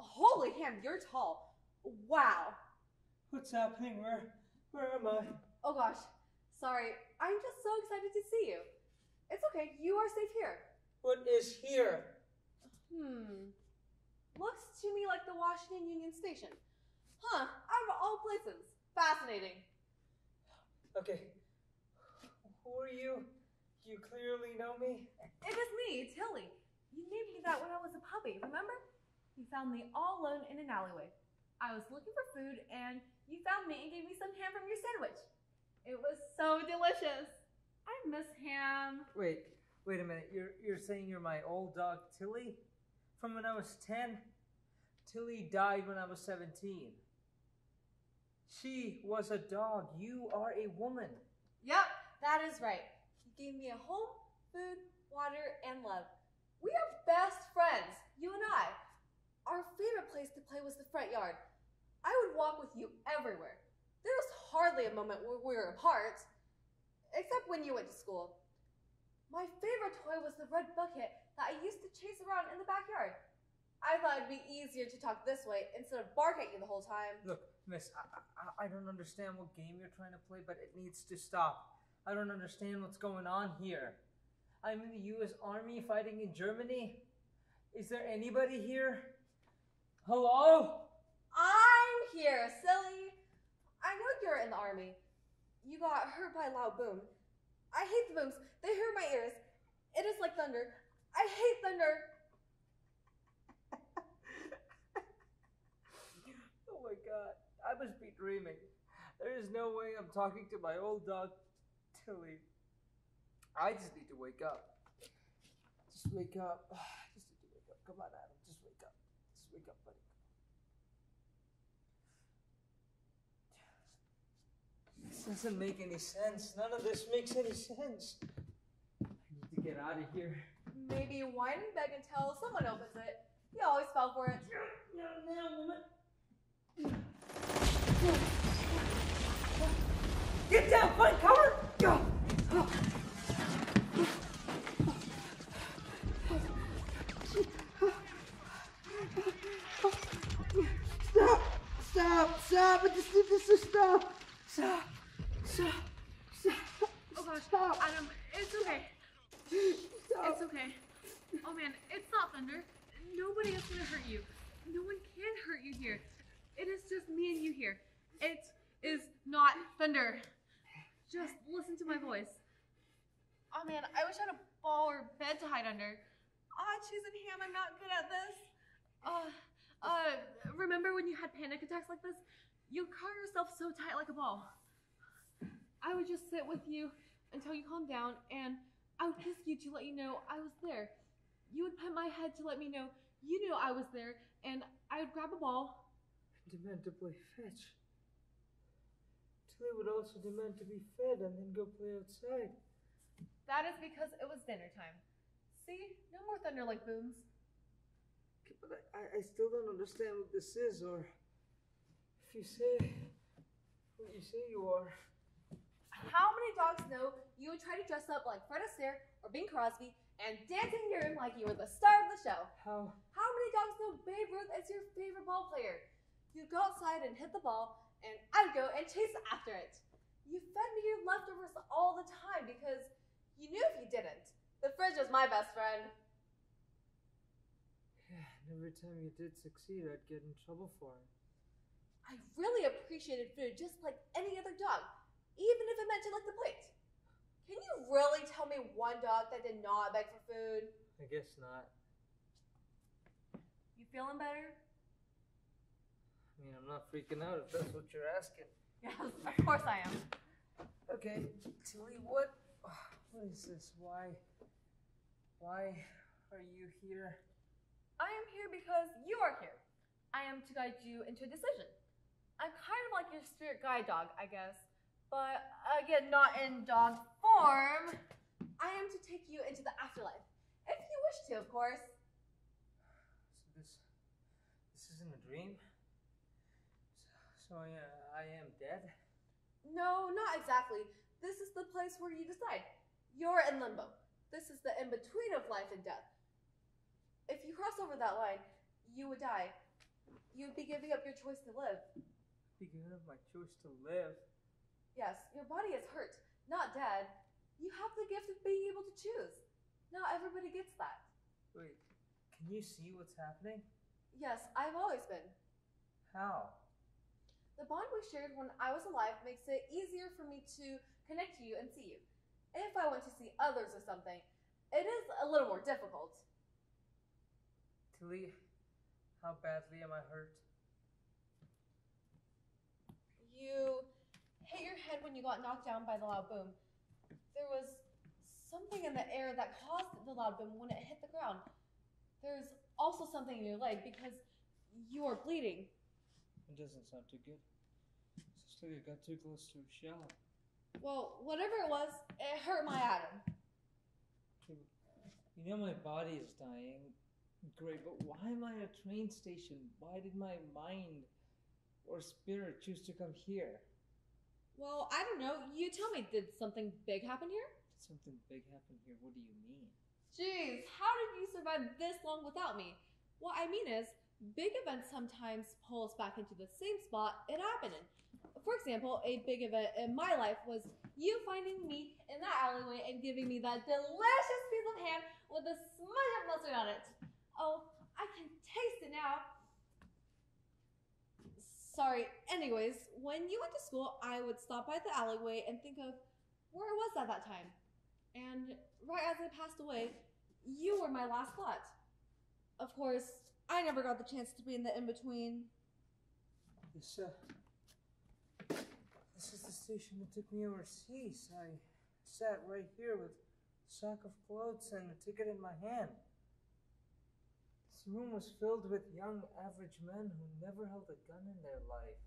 Holy ham, you're tall. Wow. What's happening? Where am I? Oh gosh, sorry. I'm just so excited to see you. It's okay, you are safe here. What is here? Looks to me like the Washington Union Station. Huh, out of all places. Fascinating. Okay. Who are you? You clearly know me. It is me, Tilly. You named me that when I was a puppy, remember? You found me all alone in an alleyway. I was looking for food, and you found me and gave me some ham from your sandwich. It was so delicious. I miss ham. Wait a minute. You're saying you're my old dog, Tilly? From when I was 10? Tilly died when I was 17. She was a dog. You are a woman. Yep, that is right. You gave me a home, food, water, and love. We are best friends, you and I. Our favorite place to play was the front yard. I would walk with you everywhere. There was hardly a moment where we were apart, except when you went to school. My favorite toy was the red bucket that I used to chase around in the backyard. I thought it'd be easier to talk this way instead of bark at you the whole time. Look, miss, I don't understand what game you're trying to play, but it needs to stop. I don't understand what's going on here. I'm in the U.S. Army fighting in Germany. Is there anybody here? Hello? I'm here, silly. I know you're in the army. You got hurt by a loud boom. I hate the booms. They hurt my ears. It is like thunder. I hate thunder. Oh my God. I must be dreaming. There is no way I'm talking to my old dog, Tilly. I just need to wake up. Just wake up. Just need to wake up. Come on, Adam. Just wake up. Just wake up, buddy. This doesn't make any sense. None of this makes any sense. I need to get out of here. Maybe whine and beg until someone opens it. You always fell for it. Now, woman. Get down! Find cover! Go! Stop! I just need this to stop! Stop! Oh gosh, Stop. Adam, it's okay. Stop. It's okay. Oh man, it's not thunder. Nobody is gonna hurt you. No one can hurt you here. It is just me and you here. It is not thunder. Just listen to my voice. Oh man, I wish I had a ball or bed to hide under. Cheese and ham, I'm not good at this. Remember when you had panic attacks like this? You curl yourself so tight like a ball. I would just sit with you until you calmed down, and I would kiss you to let you know I was there. You would pet my head to let me know you knew I was there, and I would grab a ball. Demand to play fetch. Tilly would also demand to be fed and then go play outside. That is because it was dinner time. See? No more thunder like booms. But I still don't understand what this is, or if you say what you say you are. How many dogs know you would try to dress up like Fred Astaire or Bing Crosby and dance in your room like you were the star of the show? How many dogs know Babe Ruth is your favorite ball player? You'd go outside and hit the ball, and I'd go and chase after it. You fed me your leftovers all the time because you knew if you didn't, the fridge was my best friend. Yeah, and every time you did succeed, I'd get in trouble for it. I really appreciated food just like any other dog, even if it meant you licked the plate. Can you really tell me one dog that did not beg for food? I guess not. You feeling better? I mean, I'm not freaking out if that's what you're asking. Yes, of course I am. Okay, Tilly, what is this? Why are you here? I am here because you are here. I am to guide you into a decision. I'm kind of like your spirit guide dog, I guess. But again, not in dog form. I am to take you into the afterlife. If you wish to, of course. So this isn't a dream? So I am dead? No, not exactly. This is the place where you decide. You're in limbo. This is the in-between of life and death. If you cross over that line, you would die. you'd be giving up your choice to live. Be giving up my choice to live? Yes, your body is hurt, not dead. You have the gift of being able to choose. Not everybody gets that. Wait, can you see what's happening? Yes, I've always been. How? The bond we shared when I was alive makes it easier for me to connect to you and see you. If I went to see others or something, it is a little more difficult. Tilly, how badly am I hurt? You hit your head when you got knocked down by the loud boom. There was something in the air that caused the loud boom when it hit the ground. There's also something in your leg because you are bleeding. It doesn't sound too good. It's like I got too close to a shell. Well, whatever it was, it hurt my Adam. You know my body is dying. Great, but why am I at a train station? Why did my mind or spirit choose to come here? Well, I don't know. You tell me, did something big happen here? Something big happened here? What do you mean? Jeez, how did you survive this long without me? What I mean is, big events sometimes pull us back into the same spot it happened in. For example, a big event in my life was you finding me in that alleyway and giving me that delicious piece of ham with a smudge of mustard on it. Oh, I can taste it now. Sorry. Anyways, when you went to school, I would stop by the alleyway and think of where I was at that time. And right as I passed away, you were my last thought. Of course, I never got the chance to be in the in-between. This is the station that took me overseas. I sat right here with a sack of clothes and a ticket in my hand. This room was filled with young, average men who never held a gun in their life.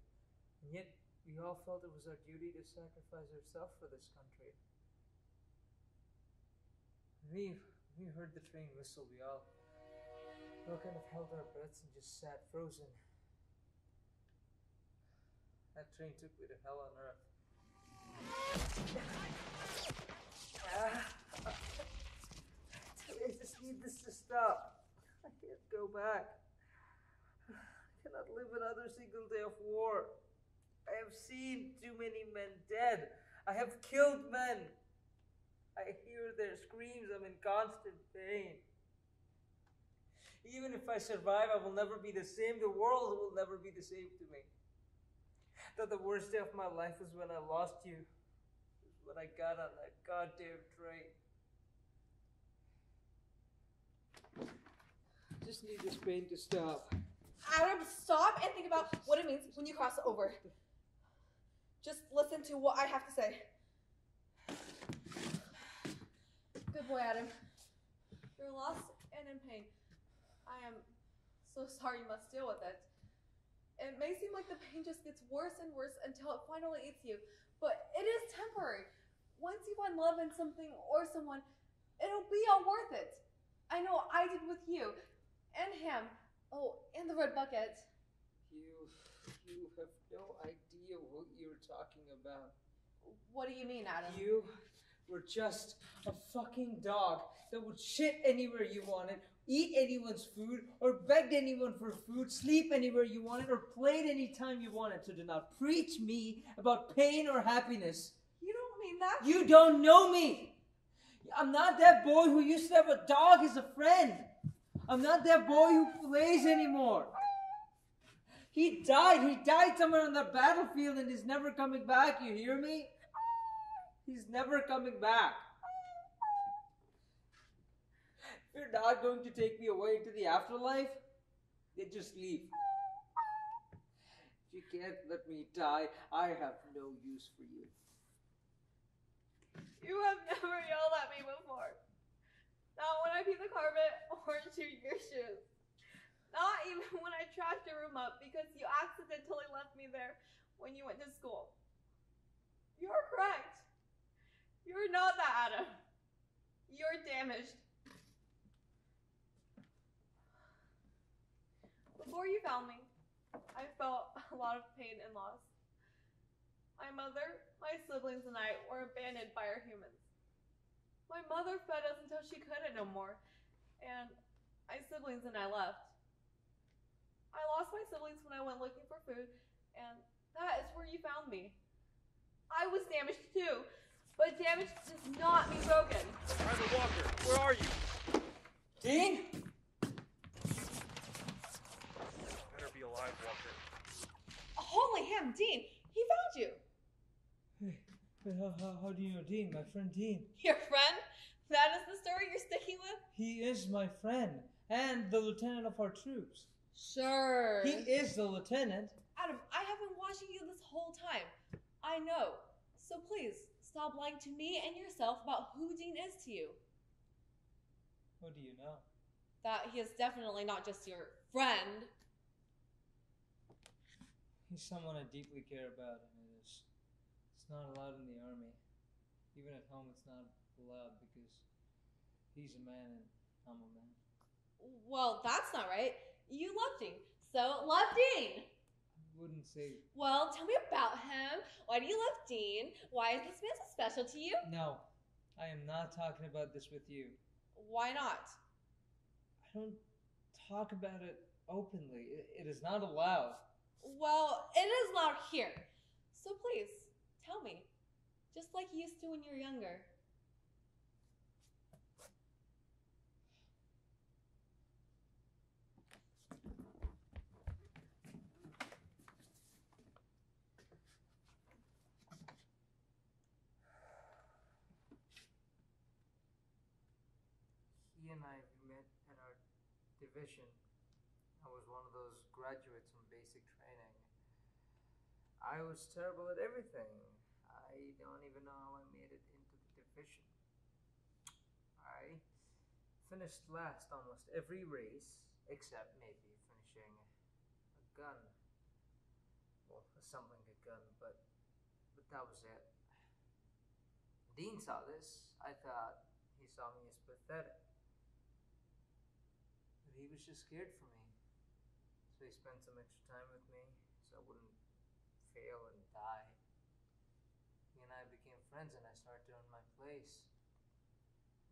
And yet, we all felt it was our duty to sacrifice ourselves for this country. We heard the train whistle. We all kind of held our breaths and just sat frozen. That train took me to hell on earth. I just need this to stop. I can't go back. I cannot live another single day of war. I have seen too many men dead. I have killed men. I hear their screams. I'm in constant pain. Even if I survive, I will never be the same. The world will never be the same to me. That the worst day of my life was when I lost you. It was when I got on that goddamn train. I just need this pain to stop. Adam, stop and think about what it means when you cross over. Just listen to what I have to say. Good boy, Adam. You're lost and in pain. I am so sorry you must deal with it. It may seem like the pain just gets worse and worse until it finally eats you, but it is temporary. Once you find love in something or someone, it'll be all worth it. I know I did with you and him. Oh, and the red bucket. You have no idea what you're talking about. What do you mean, Adam? You were just a fucking dog that would shit anywhere you wanted, eat anyone's food, or begged anyone for food, sleep anywhere you wanted, or played anytime you wanted. So do not preach me about pain or happiness. You don't mean that? You don't know me. I'm not that boy who used to have a dog as a friend. I'm not that boy who plays anymore. He died. He died somewhere on the battlefield and is never coming back. You hear me? He's never coming back. If you're not going to take me away into the afterlife, then just leave. If you can't let me die, I have no use for you. You have never yelled at me before. Not when I pee the carpet or shoot your shoes. Not even when I trashed your room up because you accidentally left me there when you went to school. You're correct. You're not that Adam. You're damaged. Before you found me, I felt a lot of pain and loss. My mother, my siblings, and I were abandoned by our humans. My mother fed us until she couldn't no more, and my siblings and I left. I lost lost my siblings when I went looking for food, and that is where you found me. I was damaged too, but damage does not mean broken. Private Walker, where are you? Dean? Better be alive, Walker. Holy ham, Dean! He found you! Hey, how do you know Dean? My friend Dean. Your friend? That is the story you're sticking with? He is my friend and the lieutenant of our troops. Sure. He is the lieutenant. Adam, I have been watching you this whole time. I know. So please, stop lying to me and yourself about who Dean is to you. What do you know? That he is definitely not just your friend. He's someone I deeply care about, and it's not allowed in the army. Even at home, it's not allowed because he's a man and I'm a man. Well, that's not right. You love Dean, so love Dean. I wouldn't say... Well, tell me about him. Why do you love Dean? Why is this man so special to you? No, I am not talking about this with you. Why not? I don't talk about it openly. It is not allowed. Well, it is loud here. So please, tell me. Just like you used to when you were younger. He and I met at our division. I was one of those graduates from basic training. I was terrible at everything. I don't even know how I made it into the division. I finished last almost every race, except maybe finishing a gun. Well, assembling a gun, but that was it. Dean saw this. I thought he saw me as pathetic. But he was just scared for me. So he spent some extra time with me so I wouldn't fail and die. He and I became friends and I started to earn my place.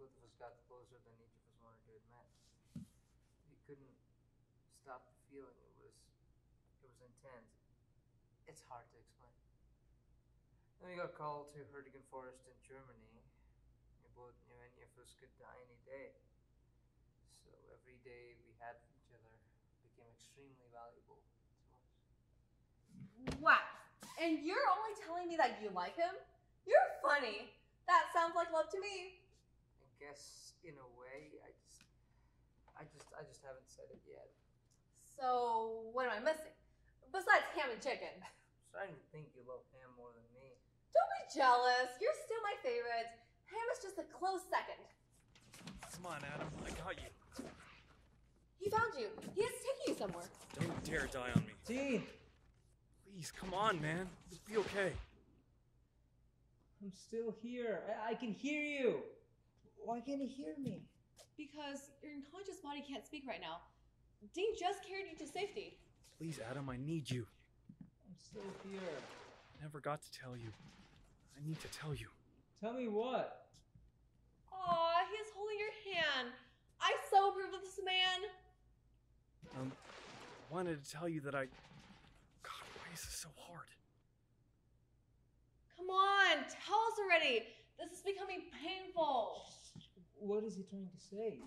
Both of us got closer than each of us wanted to admit. He couldn't stop the feeling. It was intense. It's hard to explain. Then we got called to Hürtigen Forest in Germany. We both knew any of us could die any day. So every day we had with each other became extremely valuable to us. Wow. And you're only telling me that you like him? You're funny. That sounds like love to me. I guess in a way, I just haven't said it yet. So what am I missing? Besides ham and chicken. I'm starting to think you love ham more than me. Don't be jealous. You're still my favorite. Ham is just a close second. Come on, Adam. I got you. He found you. He is taking you somewhere. Don't dare die on me. Dean! Please, come on, man. You'll be okay. I'm still here. I can hear you. Why can't he hear me? Because your unconscious body can't speak right now. Dean just carried you to safety. Please, Adam, I need you. I'm still here. I never got to tell you. I need to tell you. Tell me what? Aw, he is holding your hand. I so approve of this man. I wanted to tell you that God, why is this so hard? Come on, tell us already. This is becoming painful. What is he trying to say?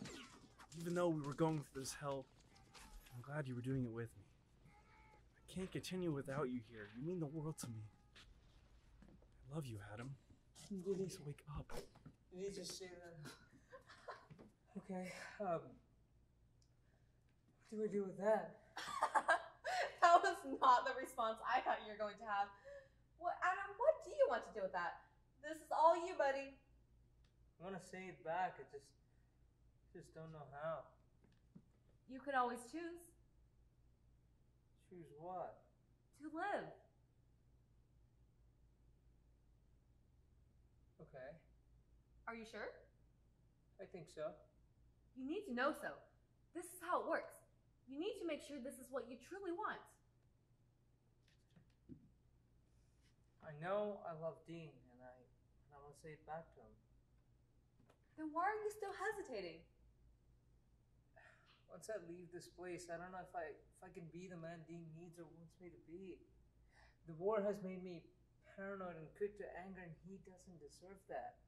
Even though we were going through this hell, I'm glad you were doing it with me. I can't continue without you here. You mean the world to me. I love you, Adam. Please wake up. Did he just say that? Okay, what do we do with that? That was not the response I thought you were going to have. What, Adam, what do you want to do with that? This is all you, buddy. I want to say it back. I just don't know how. You could always choose. Choose what? To live. Okay, Are you sure? I think so. You need to know so. This is how it works. You need to make sure this is what you truly want. I know I love Dean, and I want to say it back to him. Then why are you still hesitating? Once I leave this place, I don't know if I can be the man Dean needs or wants me to be. The war has made me paranoid and quick to anger, and he doesn't deserve that.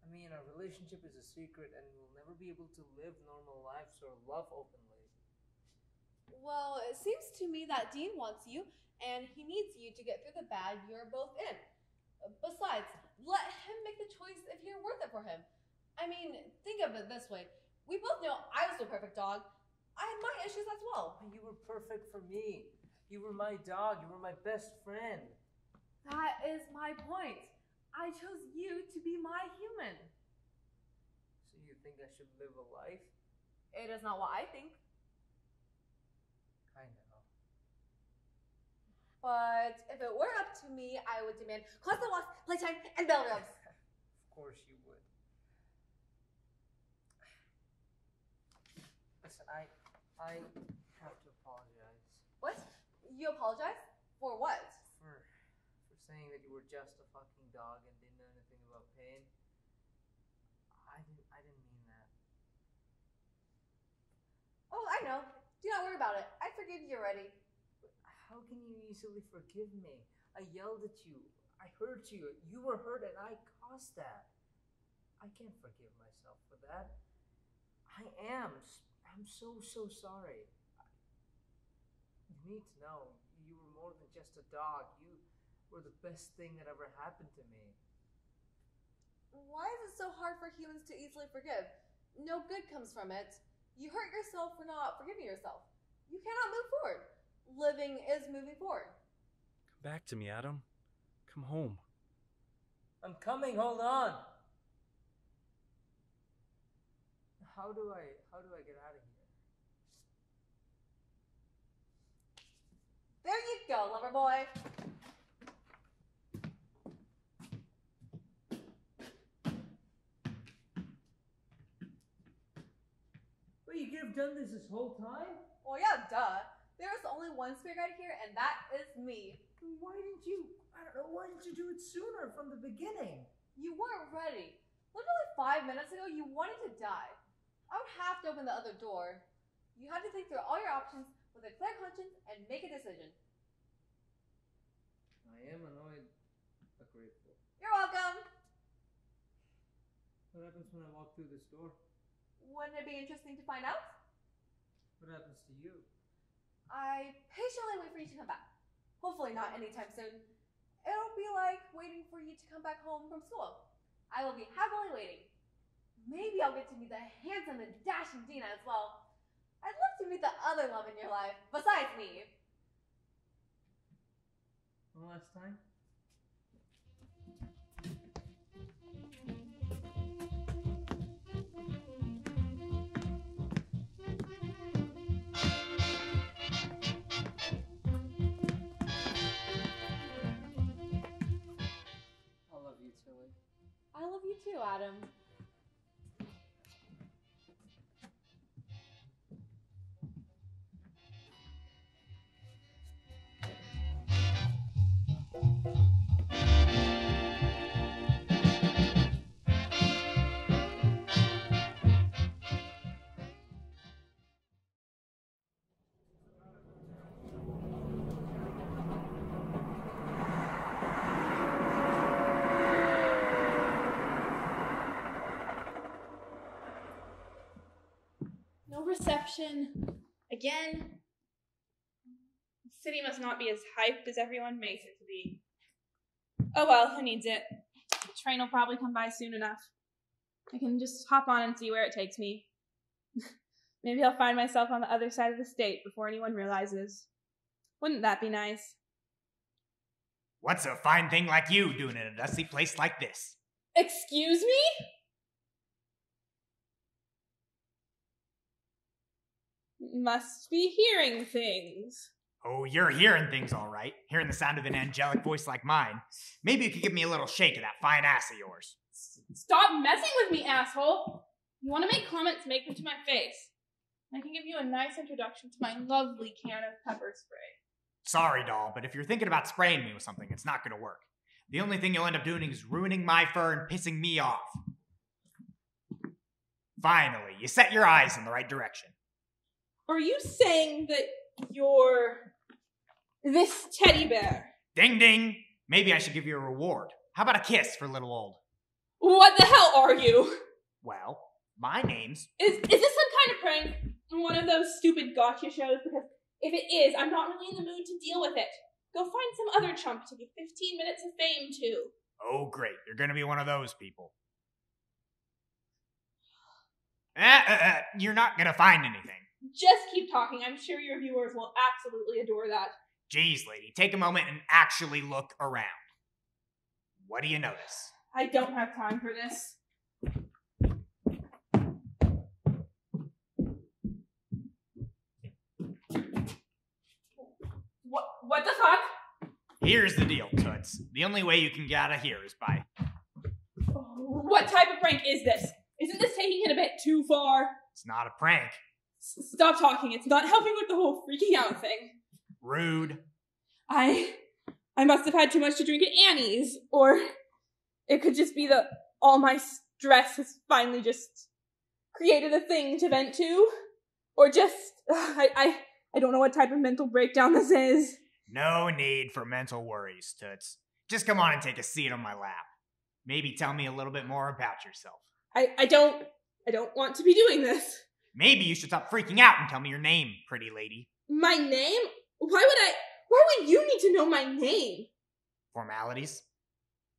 I mean, our relationship is a secret, and we'll never be able to live normal lives or love openly. Well, it seems to me that Dean wants you, and he needs you to get through the bad you're both in. Besides, let him make the choice if you're worth it for him. I mean, think of it this way. We both know I was the perfect dog. I had my issues as well. You were perfect for me. You were my dog. You were my best friend. That is my point. I chose you to be my human. So you think I should live a life? It is not what I think. I know. But if it were up to me, I would demand constant walks, playtime, and bell rubs. Of course you would. Listen, I have to apologize. What? You apologize? For what? For saying that you were just a fucking dog and didn't know anything about pain. I didn't mean that. Oh, I know. Do not worry about it. I forgive you already. But how can you easily forgive me? I yelled at you. I hurt you. You were hurt and I caused that. I can't forgive myself for that. I'm so sorry. You need to know, you were more than just a dog. You were the best thing that ever happened to me. Why is it so hard for humans to easily forgive? No good comes from it. You hurt yourself for not forgiving yourself. You cannot move forward. Living is moving forward. Come back to me, Adam. Come home. I'm coming, hold on. How do I get out of here? There you go, lover boy. Wait, you could have done this whole time? Well, yeah, duh. There's only one spirit guide here, and that is me. Why didn't you do it sooner from the beginning? You weren't ready. Literally 5 minutes ago, you wanted to die. I would have to open the other door. You had to think through all your options with a clear conscience and make a decision. I am annoyed, but grateful. You're welcome. What happens when I walk through this door? Wouldn't it be interesting to find out? What happens to you? I patiently wait for you to come back. Hopefully not anytime soon. It'll be like waiting for you to come back home from school. I will be happily waiting. Maybe I'll get to meet the handsome and dashing Dina as well. I'd love to meet the other love in your life, besides me. One last time? I love you, Tilly. I love you too, Adam. Reception again. The city must not be as hyped as everyone makes it to be. Oh well, who needs it? The train will probably come by soon enough. I can just hop on and see where it takes me. Maybe I'll find myself on the other side of the state before anyone realizes. Wouldn't that be nice? What's a fine thing like you doing in a dusty place like this? Excuse me? Must be hearing things. Oh, you're hearing things all right. Hearing the sound of an angelic voice like mine. Maybe you could give me a little shake of that fine ass of yours. Stop messing with me, asshole! You want to make comments, make them to my face. I can give you a nice introduction to my lovely can of pepper spray. Sorry, doll, but if you're thinking about spraying me with something, it's not going to work. The only thing you'll end up doing is ruining my fur and pissing me off. Finally, you set your eyes in the right direction. Are you saying that you're this teddy bear? Ding ding! Maybe I should give you a reward. How about a kiss for little old? What the hell are you? Well, my name's... Is this some kind of prank? One of those stupid gotcha shows? Because if it is, I'm not really in the mood to deal with it. Go find some other chump to give 15 minutes of fame to. Oh, great. You're gonna be one of those people. You're not gonna find anything. Just keep talking. I'm sure your viewers will absolutely adore that. Jeez, lady, take a moment and actually look around. What do you notice? I don't have time for this. What the fuck? Here's the deal, Toots. The only way you can get out of here is by... What type of prank is this? Isn't this taking it a bit too far? It's not a prank. Stop talking. It's not helping with the whole freaking out thing. Rude. I must have had too much to drink at Annie's, or it could just be that all my stress has finally just created a thing to vent to, or just, I don't know what type of mental breakdown this is. No need for mental worries, Toots. Just come on and take a seat on my lap. Maybe tell me a little bit more about yourself. I don't want to be doing this. Maybe you should stop freaking out and tell me your name, pretty lady. My name? Why would you need to know my name? Formalities?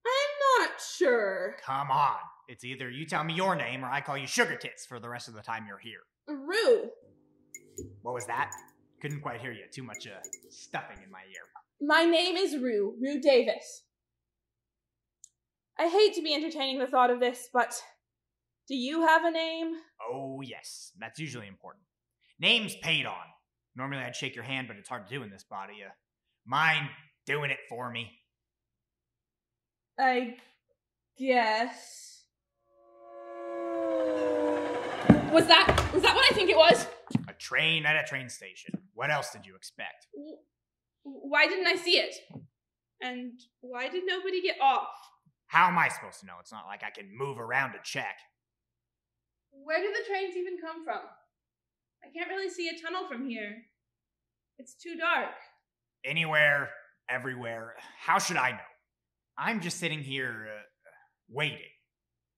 I'm not sure. Come on. It's either you tell me your name or I call you Sugar Tits for the rest of the time you're here. Rue. What was that? Couldn't quite hear you. Too much stuffing in my ear. My name is Rue Davis. I hate to be entertaining the thought of this, but do you have a name? Oh, yes. That's usually important. Name's Paedon. Normally I'd shake your hand, but it's hard to do in this body. Mind doing it for me? I guess. Was that what I think it was? A train at a train station. What else did you expect? Why didn't I see it? And why did nobody get off? How am I supposed to know? It's not like I can move around to check. Where do the trains even come from? I can't really see a tunnel from here. It's too dark. Anywhere, everywhere. How should I know? I'm just sitting here, waiting.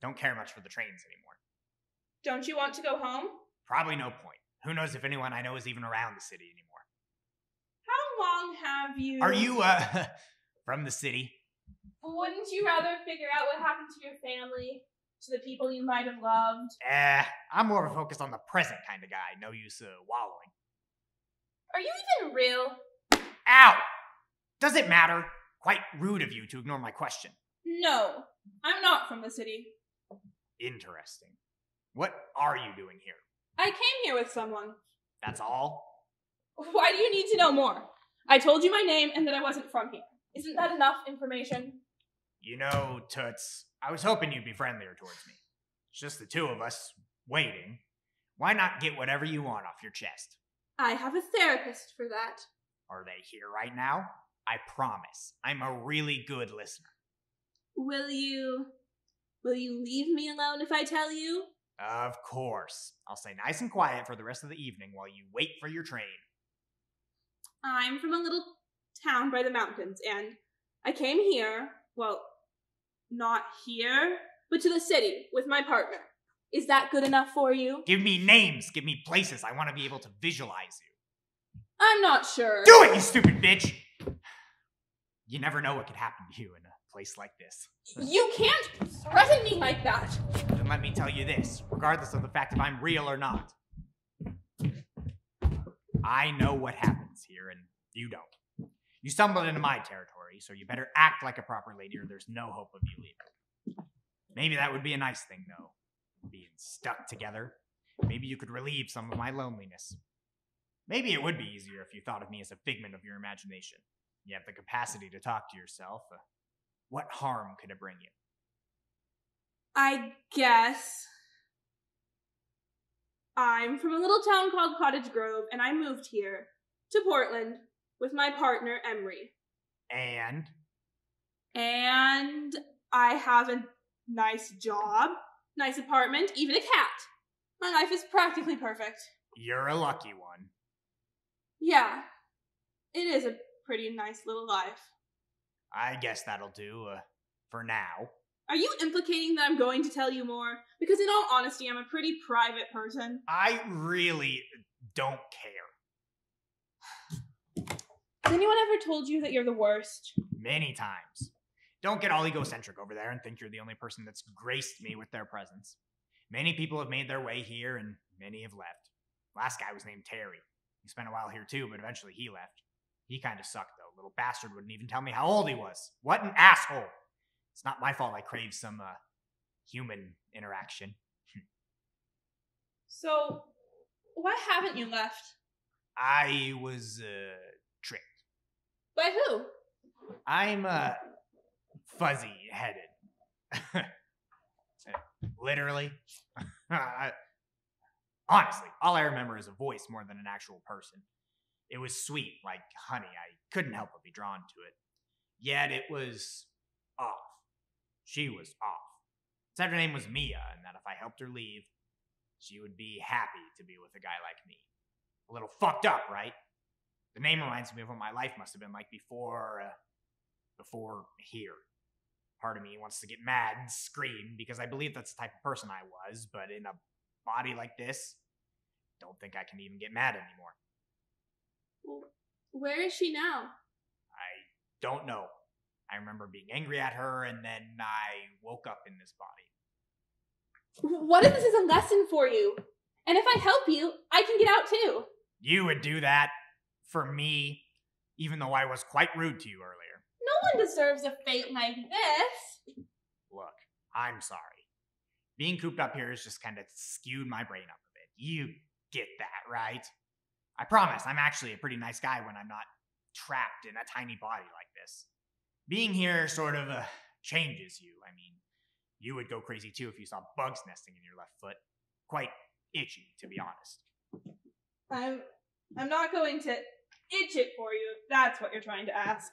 Don't care much for the trains anymore. Don't you want to go home? Probably no point. Who knows if anyone I know is even around the city anymore. How long have you... Are you, from the city? Wouldn't you rather figure out what happened to your family? To the people you might have loved? I'm more focused on the present kind of guy. No use, wallowing. Are you even real? Ow! Does it matter? Quite rude of you to ignore my question. No, I'm not from the city. Interesting. What are you doing here? I came here with someone. That's all? Why do you need to know more? I told you my name and that I wasn't from here. Isn't that enough information? You know, Toots, I was hoping you'd be friendlier towards me. It's just the two of us, waiting. Why not get whatever you want off your chest? I have a therapist for that. Are they here right now? I promise. I'm a really good listener. Will you leave me alone if I tell you? Of course. I'll stay nice and quiet for the rest of the evening while you wait for your train. I'm from a little town by the mountains, and I came here, well, not here, but to the city with my partner. Is that good enough for you? Give me names. Give me places. I want to be able to visualize you. I'm not sure. Do it, you stupid bitch! You never know what could happen to you in a place like this. You can't threaten me like that! Then let me tell you this, regardless of the fact if I'm real or not. I know what happens here, and you don't. You stumbled into my territory, so you better act like a proper lady or there's no hope of you leaving. Maybe that would be a nice thing, though. Being stuck together. Maybe you could relieve some of my loneliness. Maybe it would be easier if you thought of me as a figment of your imagination. You have the capacity to talk to yourself. What harm could it bring you? I guess. I'm from a little town called Cottage Grove, and I moved here to Portland with my partner, Emery. And I have a nice job, nice apartment, even a cat. My life is practically perfect. You're a lucky one. Yeah, it is a pretty nice little life. I guess that'll do, for now. Are you implicating that I'm going to tell you more? Because in all honesty, I'm a pretty private person. I really don't care. Has anyone ever told you that you're the worst? Many times. Don't get all egocentric over there and think you're the only person that's graced me with their presence. Many people have made their way here, and many have left. Last guy was named Terry. He spent a while here too, but eventually he left. He kind of sucked, though. Little bastard wouldn't even tell me how old he was. What an asshole! It's not my fault I crave some, human interaction. So, why haven't you left? I was, tricked. By who? I'm, fuzzy-headed. Literally. Honestly, all I remember is a voice more than an actual person. It was sweet, like honey. I couldn't help but be drawn to it. Yet it was off. She was off. Said her name was Mia, and that if I helped her leave, she would be happy to be with a guy like me. A little fucked up, right? The name reminds me of what my life must have been like before here. Part of me wants to get mad and scream because I believe that's the type of person I was, but in a body like this, don't think I can even get mad anymore. Well, where is she now? I don't know. I remember being angry at her, and then I woke up in this body. What if this is a lesson for you? And if I help you, I can get out too. You would do that for me, even though I was quite rude to you earlier. No one deserves a fate like this. Look, I'm sorry. Being cooped up here has just kind of skewed my brain up a bit. You get that, right? I promise, I'm actually a pretty nice guy when I'm not trapped in a tiny body like this. Being here sort of changes you. I mean, you would go crazy too if you saw bugs nesting in your left foot. Quite itchy, to be honest. I'm not going to itch it for you, if that's what you're trying to ask.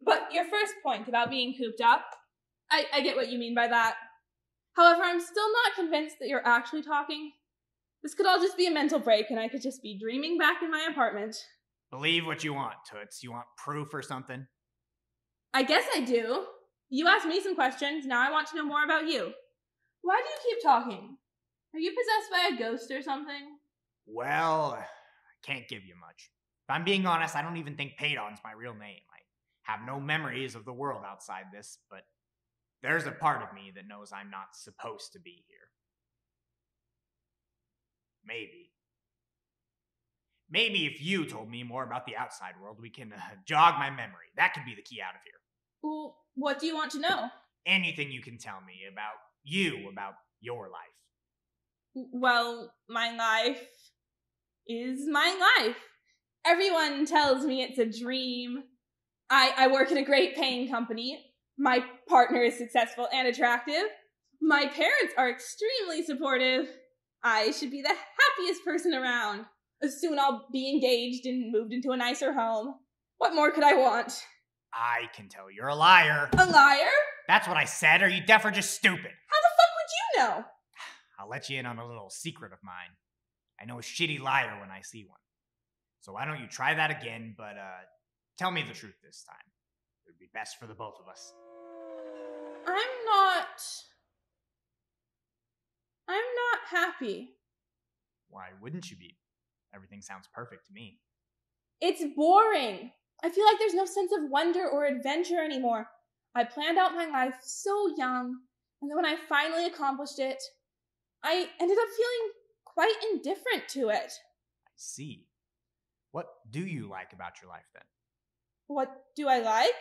But your first point about being cooped up, I get what you mean by that. However, I'm still not convinced that you're actually talking. This could all just be a mental break, and I could just be dreaming back in my apartment. Believe what you want, Toots. You want proof or something? I guess I do. You asked me some questions, now I want to know more about you. Why do you keep talking? Are you possessed by a ghost or something? Well, I can't give you much. If I'm being honest, I don't even think Paedon's my real name. I have no memories of the world outside this, but there's a part of me that knows I'm not supposed to be here. Maybe if you told me more about the outside world, we can jog my memory. That could be the key out of here. Well, what do you want to know? Anything you can tell me about you, about your life. Well, my life is my life. Everyone tells me it's a dream. I work at a great paying company. My partner is successful and attractive. My parents are extremely supportive. I should be the happiest person around. Soon I'll be engaged and moved into a nicer home. What more could I want? I can tell you're a liar. A liar? That's what I said. Are you deaf or just stupid? How the fuck would you know? I'll let you in on a little secret of mine. I know a shitty liar when I see one. So why don't you try that again, but tell me the truth this time. It would be best for the both of us. I'm not happy. Why wouldn't you be? Everything sounds perfect to me. It's boring. I feel like there's no sense of wonder or adventure anymore. I planned out my life so young, and then when I finally accomplished it, I ended up feeling quite indifferent to it. I see. What do you like about your life, then? What do I like?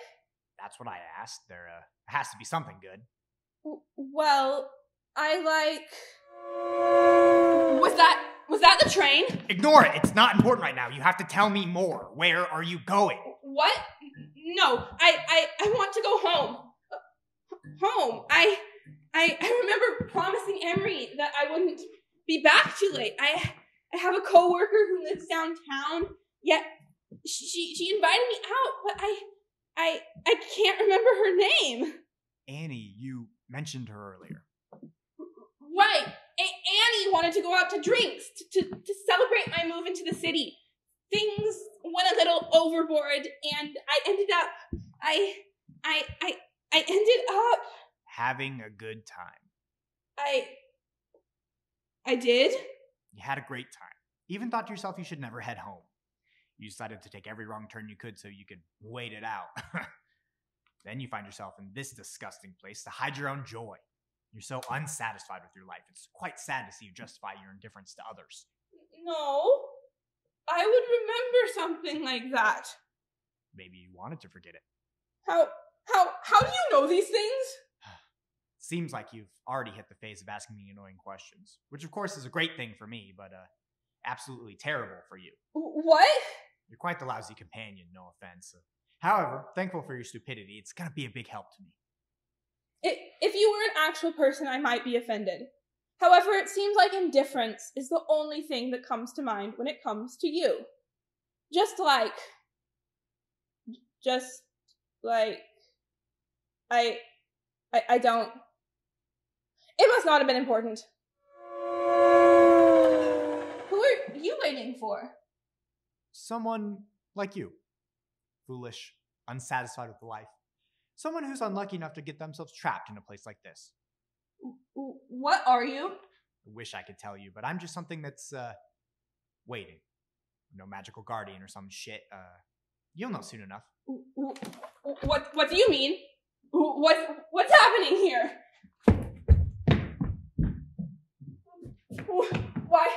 That's what I asked. There has to be something good. Well, I like... Was that the train? Ignore it. It's not important right now. You have to tell me more. Where are you going? What? No, I want to go home. Home. I remember promising Emery that I wouldn't be back too late. I have a coworker who lives downtown, yet she invited me out, but I can't remember her name. Annie, you mentioned her earlier. Right. Annie wanted to go out to drinks to celebrate my move into the city. Things went a little overboard, and I ended up having a good time. I did? You had a great time. Even thought to yourself you should never head home. You decided to take every wrong turn you could so you could wait it out. Then you find yourself in this disgusting place to hide your own joy. You're so unsatisfied with your life. It's quite sad to see you justify your indifference to others. No, I would remember something like that. Maybe you wanted to forget it. How do you know these things? Seems like you've already hit the phase of asking me annoying questions, which of course is a great thing for me, but absolutely terrible for you. What? You're quite the lousy companion, no offense. However, thankful for your stupidity, it's gonna be a big help to me. If you were an actual person, I might be offended. However, it seems like indifference is the only thing that comes to mind when it comes to you. Just like, I don't. It must not have been important. Who are you waiting for? Someone like you. Foolish, unsatisfied with life. Someone who's unlucky enough to get themselves trapped in a place like this. What are you? I wish I could tell you, but I'm just something that's, waiting. No magical guardian or some shit. You'll know soon enough. What do you mean? What's happening here? Why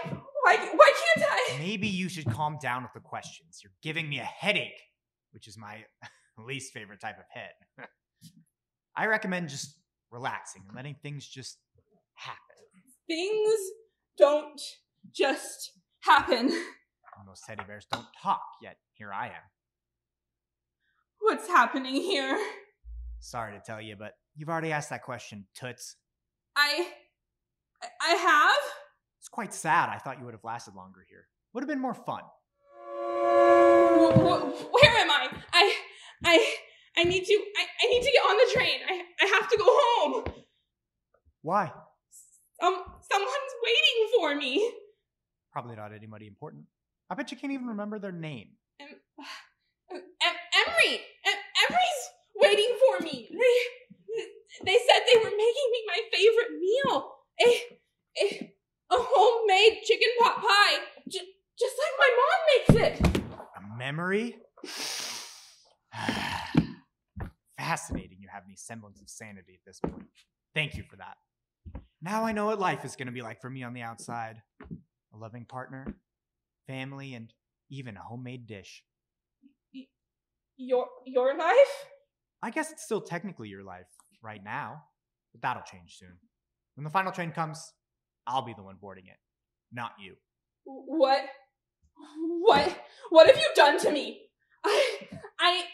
can't I? Maybe you should calm down with the questions. You're giving me a headache, which is my least favorite type of head. I recommend just relaxing and letting things just happen. Things don't just happen. Most teddy bears don't talk, yet here I am. What's happening here? Sorry to tell you, but you've already asked that question, Toots. I have? It's quite sad. I thought you would have lasted longer here. Would have been more fun. Where am I? I need to get on the train. I have to go home. Why? Someone's waiting for me. Probably not anybody important. I bet you can't even remember their name. Emery's waiting for me. They said they were making me my favorite meal. A homemade chicken pot pie. Just like my mom makes it. A memory? Fascinating you have any semblance of sanity at this point. Thank you for that. Now I know what life is going to be like for me on the outside. A loving partner, family, and even a homemade dish. Your life? I guess it's still technically your life right now, but that'll change soon. When the final train comes, I'll be the one boarding it, not you. What have you done to me? I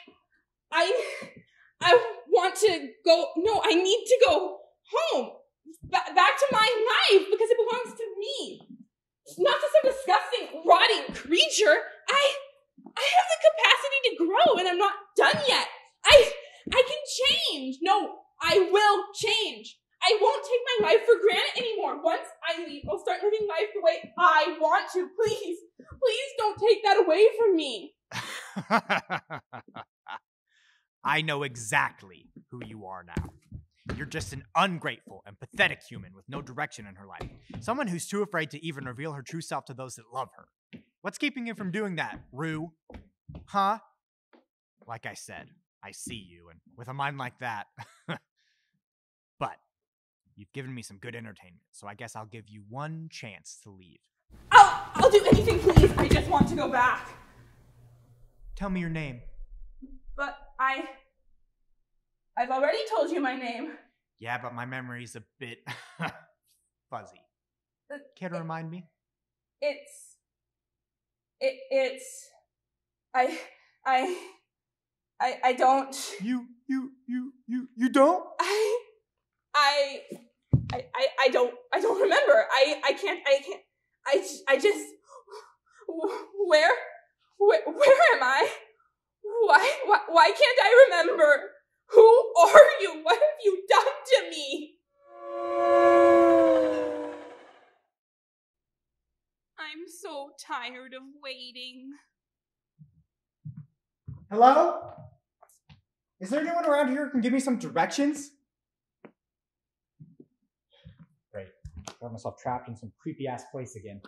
want to go. No, I need to go home. Back to my life because it belongs to me. Not to some disgusting, rotting creature. I have the capacity to grow and I'm not done yet. I can change. No, I will change. I won't take my life for granted anymore. Once I leave, I'll start living life the way I want to. Please don't take that away from me. I know exactly who you are now. You're just an ungrateful and pathetic human with no direction in her life. Someone who's too afraid to even reveal her true self to those that love her. What's keeping you from doing that, Rue? Huh? Like I said, I see you, and with a mind like that. But you've given me some good entertainment, so I guess I'll give you one chance to leave. I'll do anything, please. I just want to go back. Tell me your name. But I've already told you my name. Yeah, but my memory's a bit fuzzy. Care to remind me? I don't. You don't? I don't remember. I can't, I just, where am I? Why can't I remember? Who are you? What have you done to me? I'm so tired of waiting. Hello? Is there anyone around here who can give me some directions? Great. Got myself trapped in some creepy-ass place again.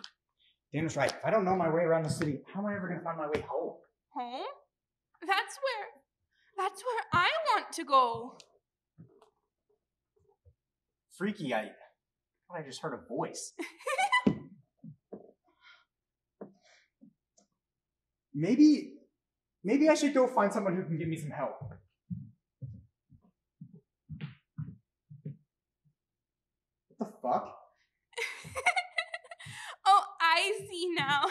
Dana's right. If I don't know my way around the city, how am I ever going to find my way home? Home? That's where I want to go. Freaky, I just heard a voice. Maybe I should go find someone who can give me some help. What the fuck? Oh, I see now.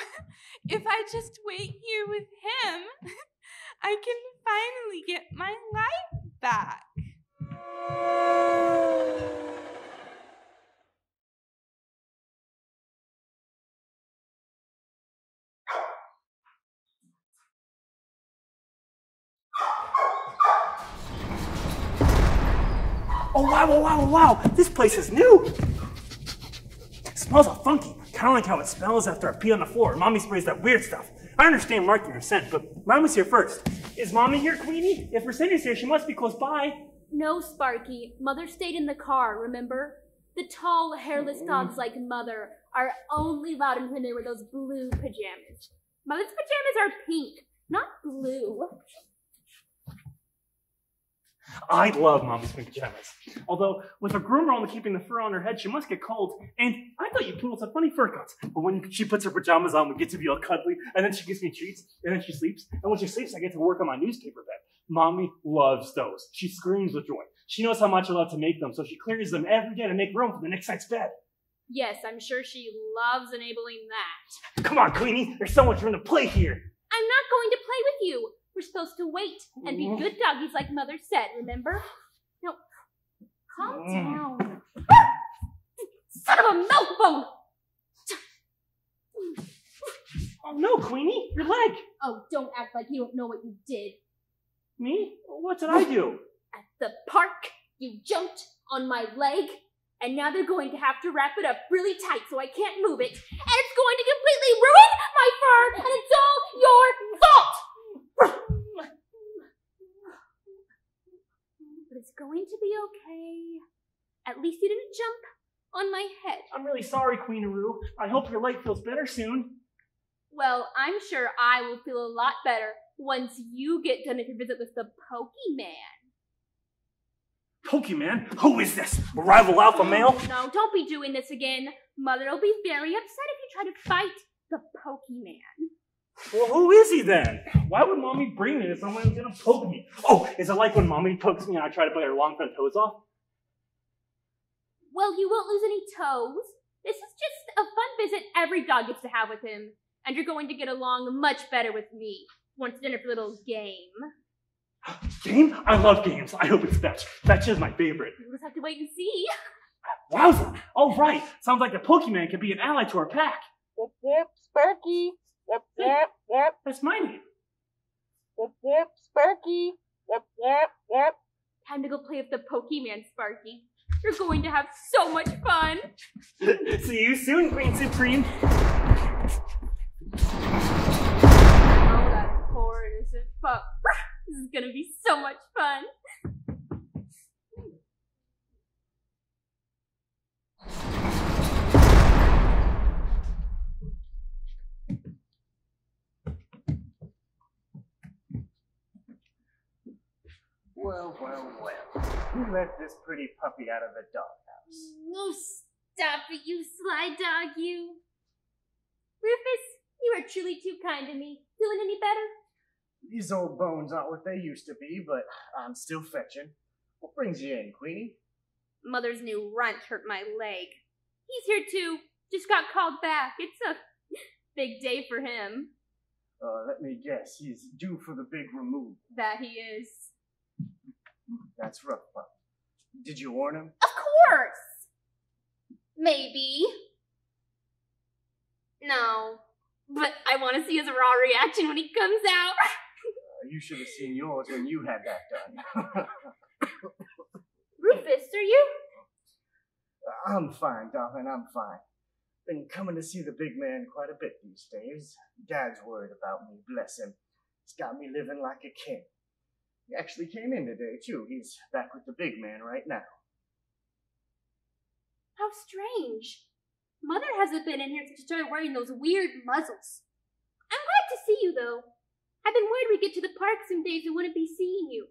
If I just wait here with him, I can finally get my life back. Oh, wow. This place is new. It smells all funky, kind of like how it smells after I pee on the floor. Mommy sprays that weird stuff. I understand marking her scent, but mine was here first. Is Mommy here, Queenie? If her scent is here, she must be close by. No, Sparky. Mother stayed in the car, remember? The tall, hairless dogs like Mother are only allowed in when they wear those blue pajamas. Mother's pajamas are pink, not blue. I love Mommy's pink pajamas. Although, with her groomer only keeping the fur on her head, she must get cold. And I thought you poodles had funny fur coats. But when she puts her pajamas on, we get to be all cuddly, and then she gives me treats, and then she sleeps. And when she sleeps, I get to work on my newspaper bed. Mommy loves those. She screams with joy. She knows how much I love to make them, so she clears them every day to make room for the next night's bed. Yes, I'm sure she loves enabling that. Come on, Queenie. There's so much room to play here. I'm not going to play with you. We're supposed to wait and be good doggies like Mother said, remember? No, calm down. Son of a milk bone! Oh no, Queenie, your leg. Oh, don't act like you don't know what you did. Me? What did I do? At the park, you jumped on my leg, and now they're going to have to wrap it up really tight so I can't move it, and it's going to completely ruin my fur, and it's all your fault! But it's going to be okay. At least you didn't jump on my head. I'm really sorry, Queenaroo. I hope your leg feels better soon. Well, I'm sure I will feel a lot better once you get done with your visit with the Pokemon. Pokemon? Who is this? A rival alpha male? No, don't be doing this again. Mother will be very upset if you try to fight the Pokemon. Well, who is he then? Why would Mommy bring me to someone who's gonna poke me? Oh, is it like when Mommy pokes me and I try to bite her long front toes off? Well, you won't lose any toes. This is just a fun visit every dog gets to have with him. And you're going to get along much better with me once dinner for a little game. Game? I love games. I hope it's Fetch. Fetch is my favorite. You'll just have to wait and see. Wowza! Oh, right. Sounds like the Pokemon could be an ally to our pack. Yep, Sparky. Yep. That's my name. Yep, Sparky. Yep. Time to go play with the Pokemon, Sparky. You're going to have so much fun. See you soon, Queen Supreme. Oh, that poor innocent pup. This is gonna be so much fun. Well. Who let this pretty puppy out of the doghouse? No, stop it, you sly dog, you. Rufus, you are truly too kind to me. Feeling any better? These old bones aren't what they used to be, but I'm still fetching. What brings you in, Queenie? Mother's new runt hurt my leg. He's here too. Just got called back. It's a big day for him. Let me guess. He's due for the big removal. That he is. That's rough, pup. Did you warn him? Of course! Maybe. No. But I want to see his raw reaction when he comes out. You should have seen yours when you had that done. Rufus, are you? I'm fine, darling, I'm fine. Been coming to see the big man quite a bit these days. Dad's worried about me, bless him. He's got me living like a king. He actually came in today, too. He's back with the big man right now. How strange. Mother hasn't been in here since she started wearing those weird muzzles. I'm glad to see you, though. I've been worried we'd get to the park some days and wouldn't be seeing you.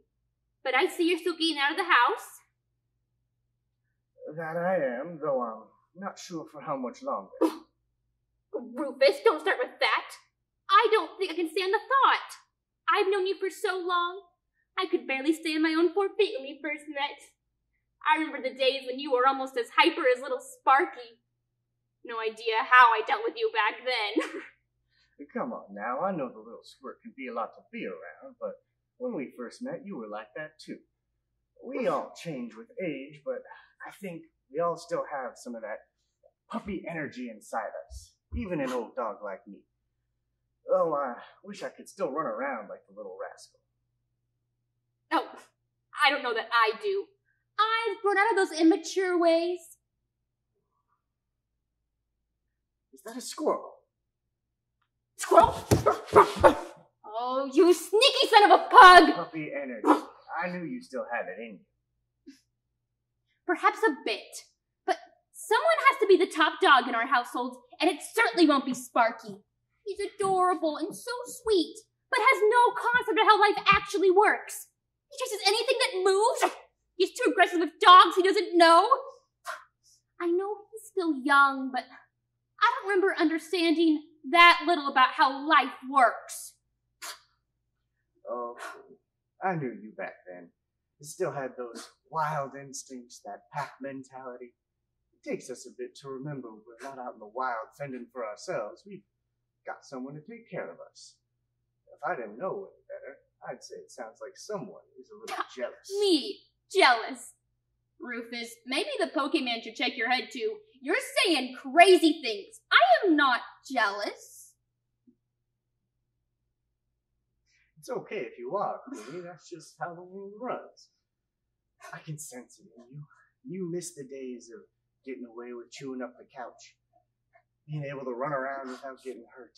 But I see you're still getting out of the house. That I am, though I'm not sure for how much longer. Rufus, don't start with that. I don't think I can stand the thought. I've known you for so long. I could barely stay on my own 4 feet when we first met. I remember the days when you were almost as hyper as little Sparky. No idea how I dealt with you back then. Come on now, I know the little squirt can be a lot to be around, but when we first met, you were like that too. We all change with age, but I think we all still have some of that puppy energy inside us, even an old dog like me. Oh, I wish I could still run around like the little rascal. Oh, I don't know that I do. I've grown out of those immature ways. Is that a squirrel? Squirrel? Oh, you sneaky son of a pug! Puppy energy. I knew you still had it in you. Perhaps a bit. But someone has to be the top dog in our household, and it certainly won't be Sparky. He's adorable and so sweet, but has no concept of how life actually works. He chases anything that moves. He's too aggressive with dogs he doesn't know. I know he's still young, but I don't remember understanding that little about how life works. Oh, I knew you back then. You still had those wild instincts, that pack mentality. It takes us a bit to remember we're not out in the wild fending for ourselves. We've got someone to take care of us. If I didn't know any better, I'd say it sounds like someone is a little jealous. Me? Jealous? Rufus, maybe the Pokemon should check your head too. You're saying crazy things. I am not jealous. It's okay if you are, Queenie. That's just how the world runs. I can sense it in you. You miss the days of getting away with chewing up the couch. Being able to run around without getting hurt.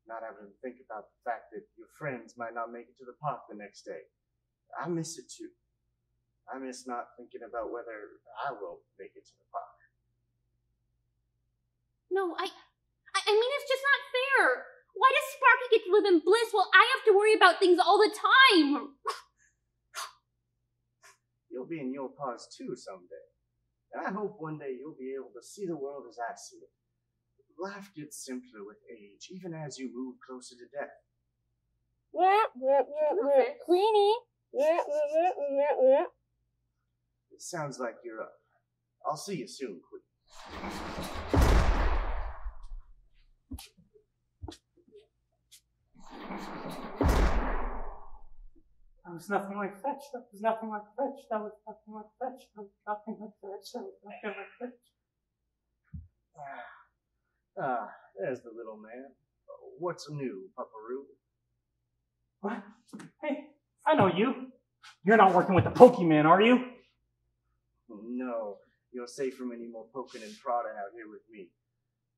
Not having to think about the fact that your friends might not make it to the park the next day. I miss it too. I miss not thinking about whether I will make it to the park. No, I mean, it's just not fair. Why does Sparky get to live in bliss while I have to worry about things all the time? You'll be in your paws too someday. And I hope one day you'll be able to see the world as I see it. Life gets simpler with age, even as you move closer to death. Queenie. It sounds like you're up. I'll see you soon, Queenie. That was nothing like fetch. That was nothing like fetch. That was nothing like fetch. That was nothing like fetch. That was nothing like fetch. There's the little man. What's new, Pupperoo? What? Hey, I know you. You're not working with the Pokemon, are you? No, you're safe from any more poking and prodding out here with me.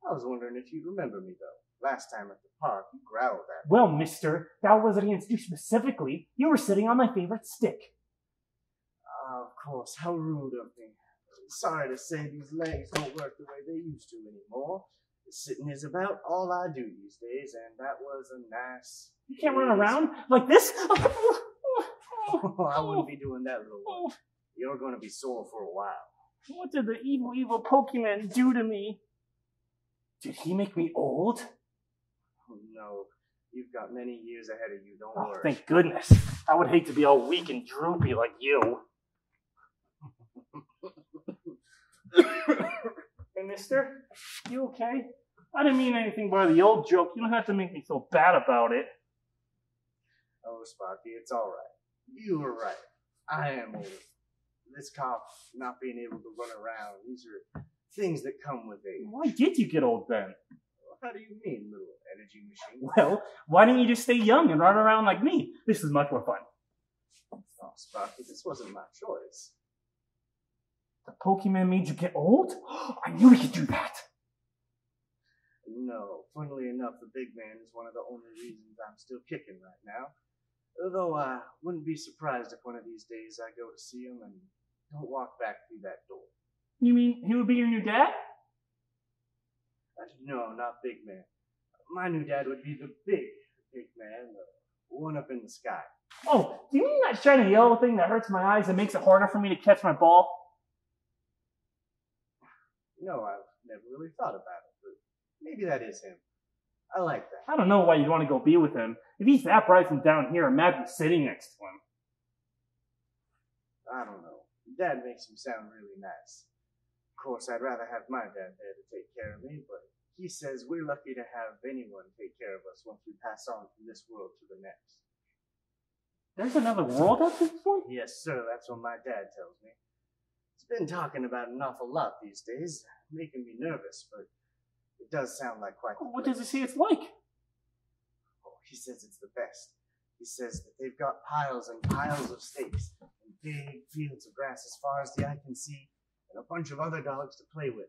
I was wondering if you'd remember me, though. Last time at the park, you growled at me. Well, mister, that wasn't against you specifically. You were sitting on my favorite stick. Of course, how rude of me. Sorry to say these legs don't work the way they used to anymore. Sitting is about all I do these days, and that was a nice... You can't run around like this? I wouldn't be doing that, little one. You're going to be sore for a while. What did the evil, evil Pokemon do to me? Did he make me old? Oh, no. You've got many years ahead of you, don't worry. Thank goodness. I would hate to be all weak and droopy like you. Hey, mister, you okay? I didn't mean anything by the old joke. You don't have to make me feel bad about it. Oh, Sparky, it's all right. You were right. I am old. This cough, not being able to run around, these are things that come with age. Why did you get old then? How do you mean, little energy machine? Well, why didn't you just stay young and run around like me? This is much more fun. Oh, Sparky, this wasn't my choice. The Pokemon made you get old? I knew we could do that. No, funnily enough, the big man is one of the only reasons I'm still kicking right now. Although I wouldn't be surprised if one of these days I go to see him and don't walk back through that door. You mean he would be your new dad? No, not big man. My new dad would be the big man, the one up in the sky. Oh, do you mean that shiny yellow thing that hurts my eyes and makes it harder for me to catch my ball? No, I've never really thought about it, but maybe that is him. I like that. I don't know why you'd want to go be with him. If he's that bright from down here, imagine sitting next to him. I don't know. Dad makes him sound really nice. Of course, I'd rather have my dad there to take care of me, but he says we're lucky to have anyone take care of us once we pass on from this world to the next. There's another world at this point? Yes, sir, that's what my dad tells me. He's been talking about an awful lot these days, making me nervous, but it does sound like quite the What place. does he say it's like? Oh, he says it's the best. He says that they've got piles and piles of steaks, and big fields of grass as far as the eye can see, and a bunch of other dogs to play with.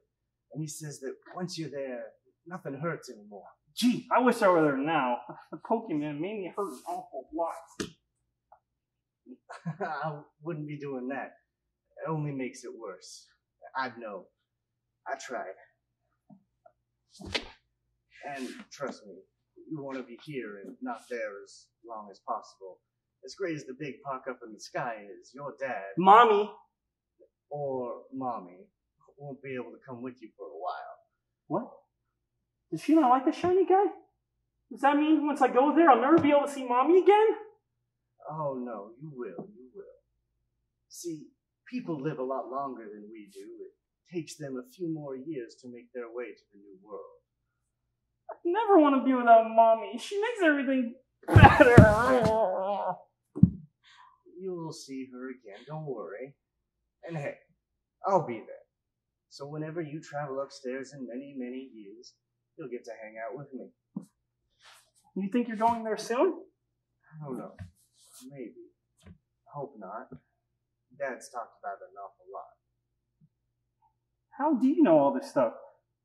And he says that once you're there, nothing hurts anymore. Gee, I wish I were there now. The Pokemon made me hurt an awful lot. I wouldn't be doing that. It only makes it worse. I'd know. I tried. And trust me, you want to be here and not there as long as possible. As great as the big park up in the sky is, your dad, Mommy! or Mommy, won't be able to come with you for a while. What? Does she not like the shiny guy? Does that mean once I go there, I'll never be able to see Mommy again? Oh no, you will. See, people live a lot longer than we do. It takes them a few more years to make their way to the new world. I never want to be without Mommy. She makes everything better. You'll see her again, don't worry. And hey, I'll be there. So whenever you travel upstairs in many, many years, you'll get to hang out with me. You think you're going there soon? I don't know. Maybe. Hope not. Dad's talked about it an awful lot. How do you know all this stuff?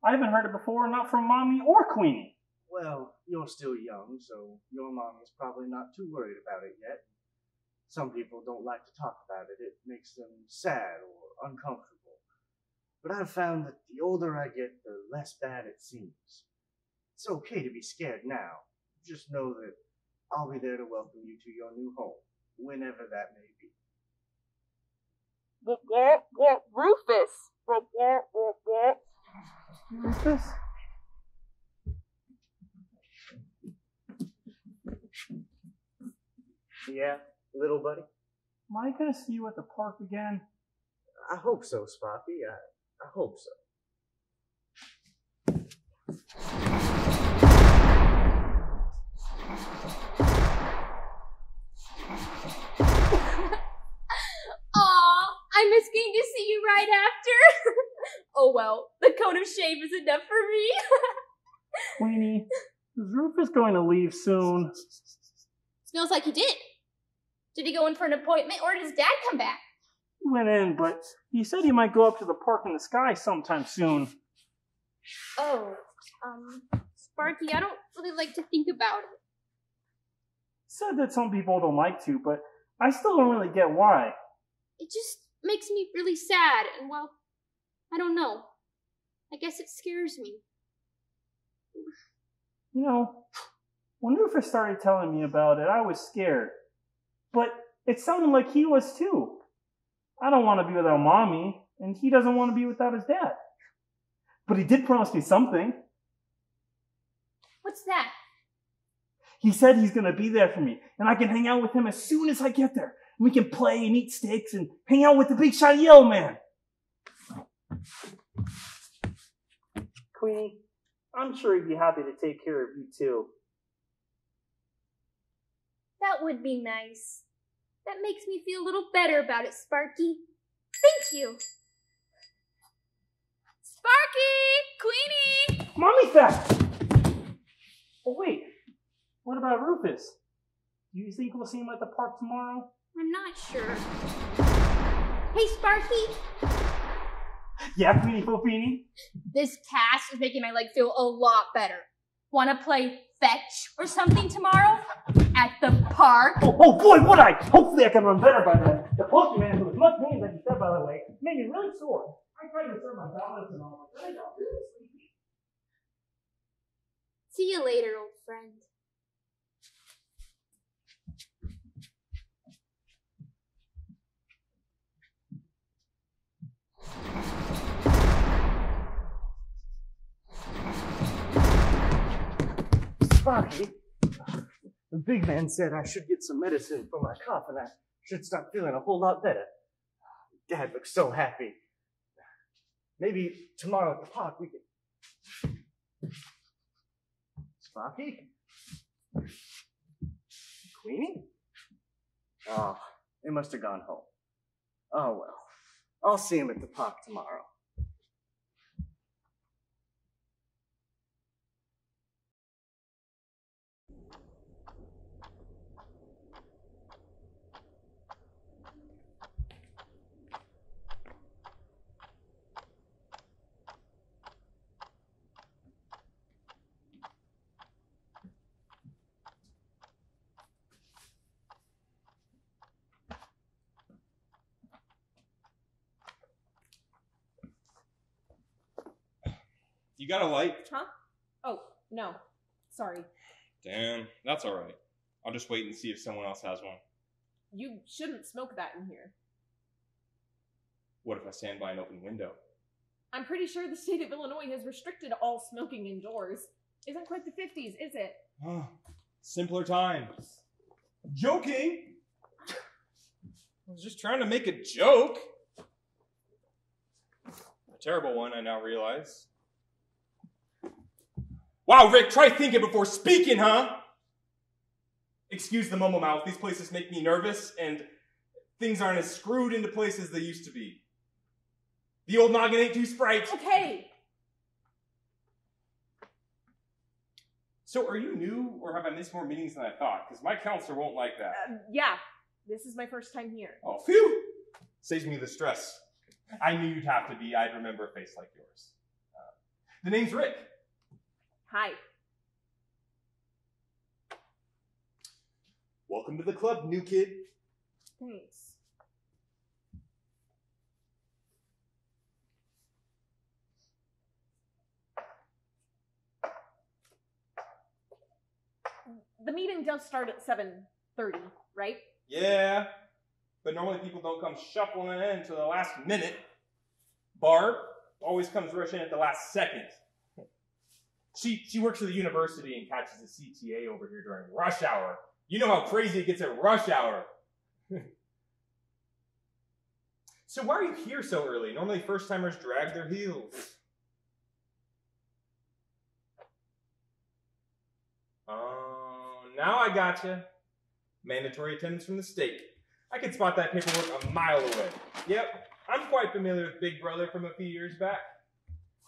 I haven't heard it before, not from Mommy or Queenie. Well, you're still young, so your mom is probably not too worried about it yet. Some people don't like to talk about it. It makes them sad or uncomfortable. But I've found that the older I get, the less bad it seems. It's okay to be scared now. Just know that I'll be there to welcome you to your new home, whenever that may be. Rufus. Rufus? Yeah, little buddy? Am I going to see you at the park again? I hope so, Sparky. I hope so. I miss getting to see you right after. Oh well, the cone of shame is enough for me. Queenie, is Rufus going to leave soon? Smells like he did. Did he go in for an appointment or did his dad come back? He went in, but he said he might go up to the park in the sky sometime soon. Oh, Sparky, I don't really like to think about it. Said that some people don't like to, but I still don't really get why. It just makes me really sad, and well, I don't know. I guess it scares me. You know, when Rufus started telling me about it, I was scared. But it sounded like he was too. I don't want to be without Mommy, and he doesn't want to be without his dad. But he did promise me something. What's that? He said he's going to be there for me, and I can hang out with him as soon as I get there. We can play and eat steaks and hang out with the big shiny yellow man. Queenie, I'm sure he'd be happy to take care of you too. That would be nice. That makes me feel a little better about it, Sparky. Thank you. Sparky! Queenie! Mommy's back! Oh wait, what about Rufus? Do you think we'll see him at the park tomorrow? I'm not sure. Hey, Sparky! Yeah, Queenie Fofini? This cast is making my leg feel a lot better. Wanna play fetch or something tomorrow? At the park? Oh boy, would I! Hopefully I can run better by then. The postman, who was much mean like you said, by the way, made me really sore. I tried to serve my balance and all, but I got really sleepy. See you later, old friend. Sparky, the big man said I should get some medicine for my cough and I should start feeling a whole lot better. Dad looks so happy. Maybe tomorrow at the park we can... Sparky? Queenie? Oh, they must have gone home. Oh well, I'll see him at the park tomorrow. You got a light? Huh? Oh, no. Sorry. Damn, that's alright. I'll just wait and see if someone else has one. You shouldn't smoke that in here. What if I stand by an open window? I'm pretty sure the state of Illinois has restricted all smoking indoors. Isn't quite the 50s, is it? Simpler times. Joking? I was just trying to make a joke. A terrible one, I now realize. Wow, Rick, try thinking before speaking, huh? Excuse the mumble mouth. These places make me nervous, and things aren't as screwed into place as they used to be. The old noggin ain't too sprite. Okay. So are you new, or have I missed more meetings than I thought? Because my counselor won't like that. Yeah. This is my first time here. Oh, phew! Saves me the stress. I knew you'd have to be. I'd remember a face like yours. The name's Rick. Hi. Welcome to the club, new kid. Thanks. The meeting does start at 7:30, right? Yeah, but normally people don't come shuffling in until the last minute. Barb always comes rushing at the last second. She works at the university and catches the CTA over here during rush hour. You know how crazy it gets at rush hour. So why are you here so early? Normally first-timers drag their heels. Now I gotcha. Mandatory attendance from the state. I could spot that paperwork a mile away. Yep, I'm quite familiar with Big Brother from a few years back.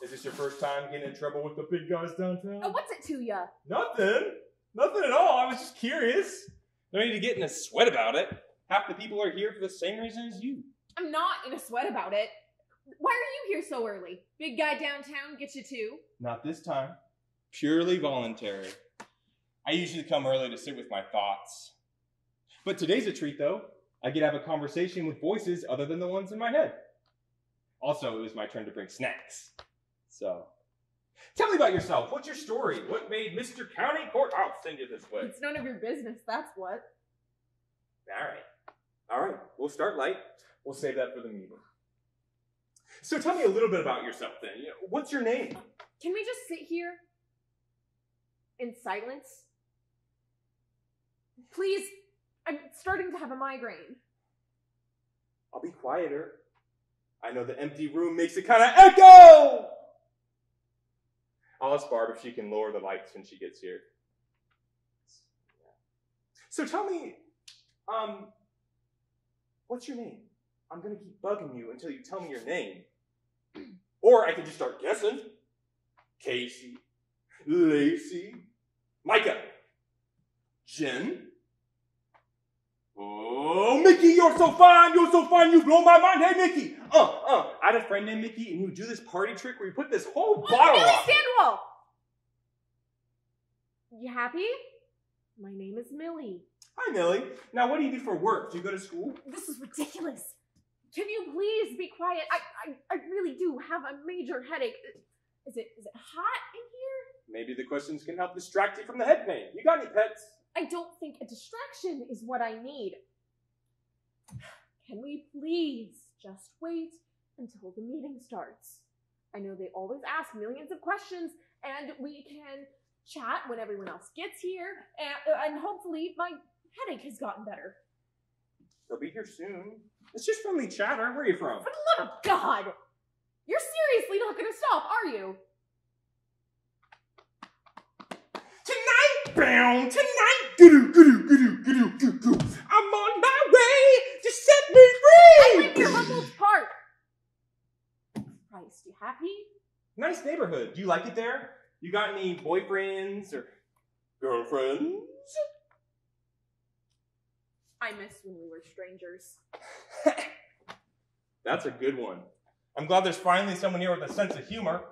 Is this your first time getting in trouble with the big guys downtown? What's it to ya? Nothing. Nothing at all. I was just curious. No need to get in a sweat about it. Half the people are here for the same reason as you. I'm not in a sweat about it. Why are you here so early? Big guy downtown gets you too? Not this time. Purely voluntary. I usually come early to sit with my thoughts. But today's a treat, though. I get to have a conversation with voices other than the ones in my head. Also, it was my turn to bring snacks. So, tell me about yourself. What's your story? What made Mr. County Courthouse send you this way? It's none of your business, that's what. All right. We'll start light. We'll save that for the meeting. So tell me a little bit about yourself then. What's your name? Can we just sit here in silence? Please, I'm starting to have a migraine. I'll be quieter. I know the empty room makes it kind of echo! I'll ask Barb if she can lower the lights when she gets here. So tell me, what's your name? I'm gonna keep bugging you until you tell me your name. Or I could just start guessing. Casey, Lacey, Micah, Jen. Oh, Oh, Mickey, you're so fine, you blow my mind. Hey, Mickey. I had a friend named Mickey, and he would do this party trick where he put this whole bottle Millie on. Stanwell! You happy? My name is Millie. Hi, Millie. Now, what do you do for work? Do you go to school? This is ridiculous. Can you please be quiet? I really do have a major headache. Is it hot in here? Maybe the questions can help distract you from the head pain. You got any pets? I don't think a distraction is what I need. Can we please just wait until the meeting starts? I know they always ask millions of questions, and we can chat when everyone else gets here, and hopefully my headache has gotten better. They'll be here soon. It's just friendly chatter. Where are you from? For the love of God! You're seriously not going to stop, are you? Tonight, I'm on my way to set me free. I live near Humboldt's Park. Christ, you happy? Nice neighborhood. Do you like it there? You got any boyfriends or girlfriends? I miss when we were strangers. That's a good one. I'm glad there's finally someone here with a sense of humor.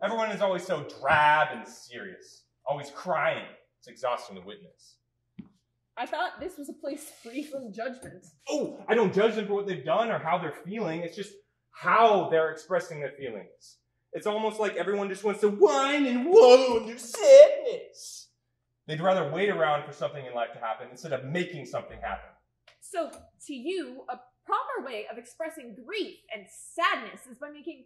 Everyone is always so drab and serious, always crying. It's exhausting to witness. I thought this was a place free from judgment. Oh, I don't judge them for what they've done or how they're feeling. It's just how they're expressing their feelings. It's almost like everyone just wants to whine and wallow in their sadness. They'd rather wait around for something in life to happen instead of making something happen. So, to you, a proper way of expressing grief and sadness is by making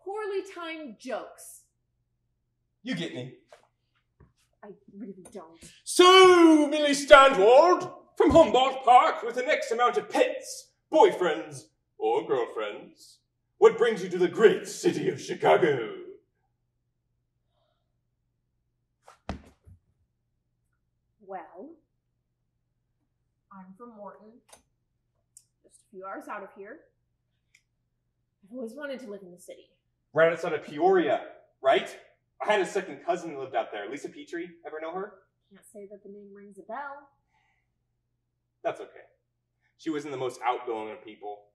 poorly timed jokes. You get me. I really don't. So, Millie Standwald, from Humboldt Park with an X amount of pets, boyfriends, or girlfriends, what brings you to the great city of Chicago? Well, I'm from Morton, just a few hours out of here. I've always wanted to live in the city. Right outside of Peoria, right? I had a second cousin who lived out there, Lisa Petrie. Ever know her? Can't say that the name rings a bell. That's okay. She wasn't the most outgoing of people.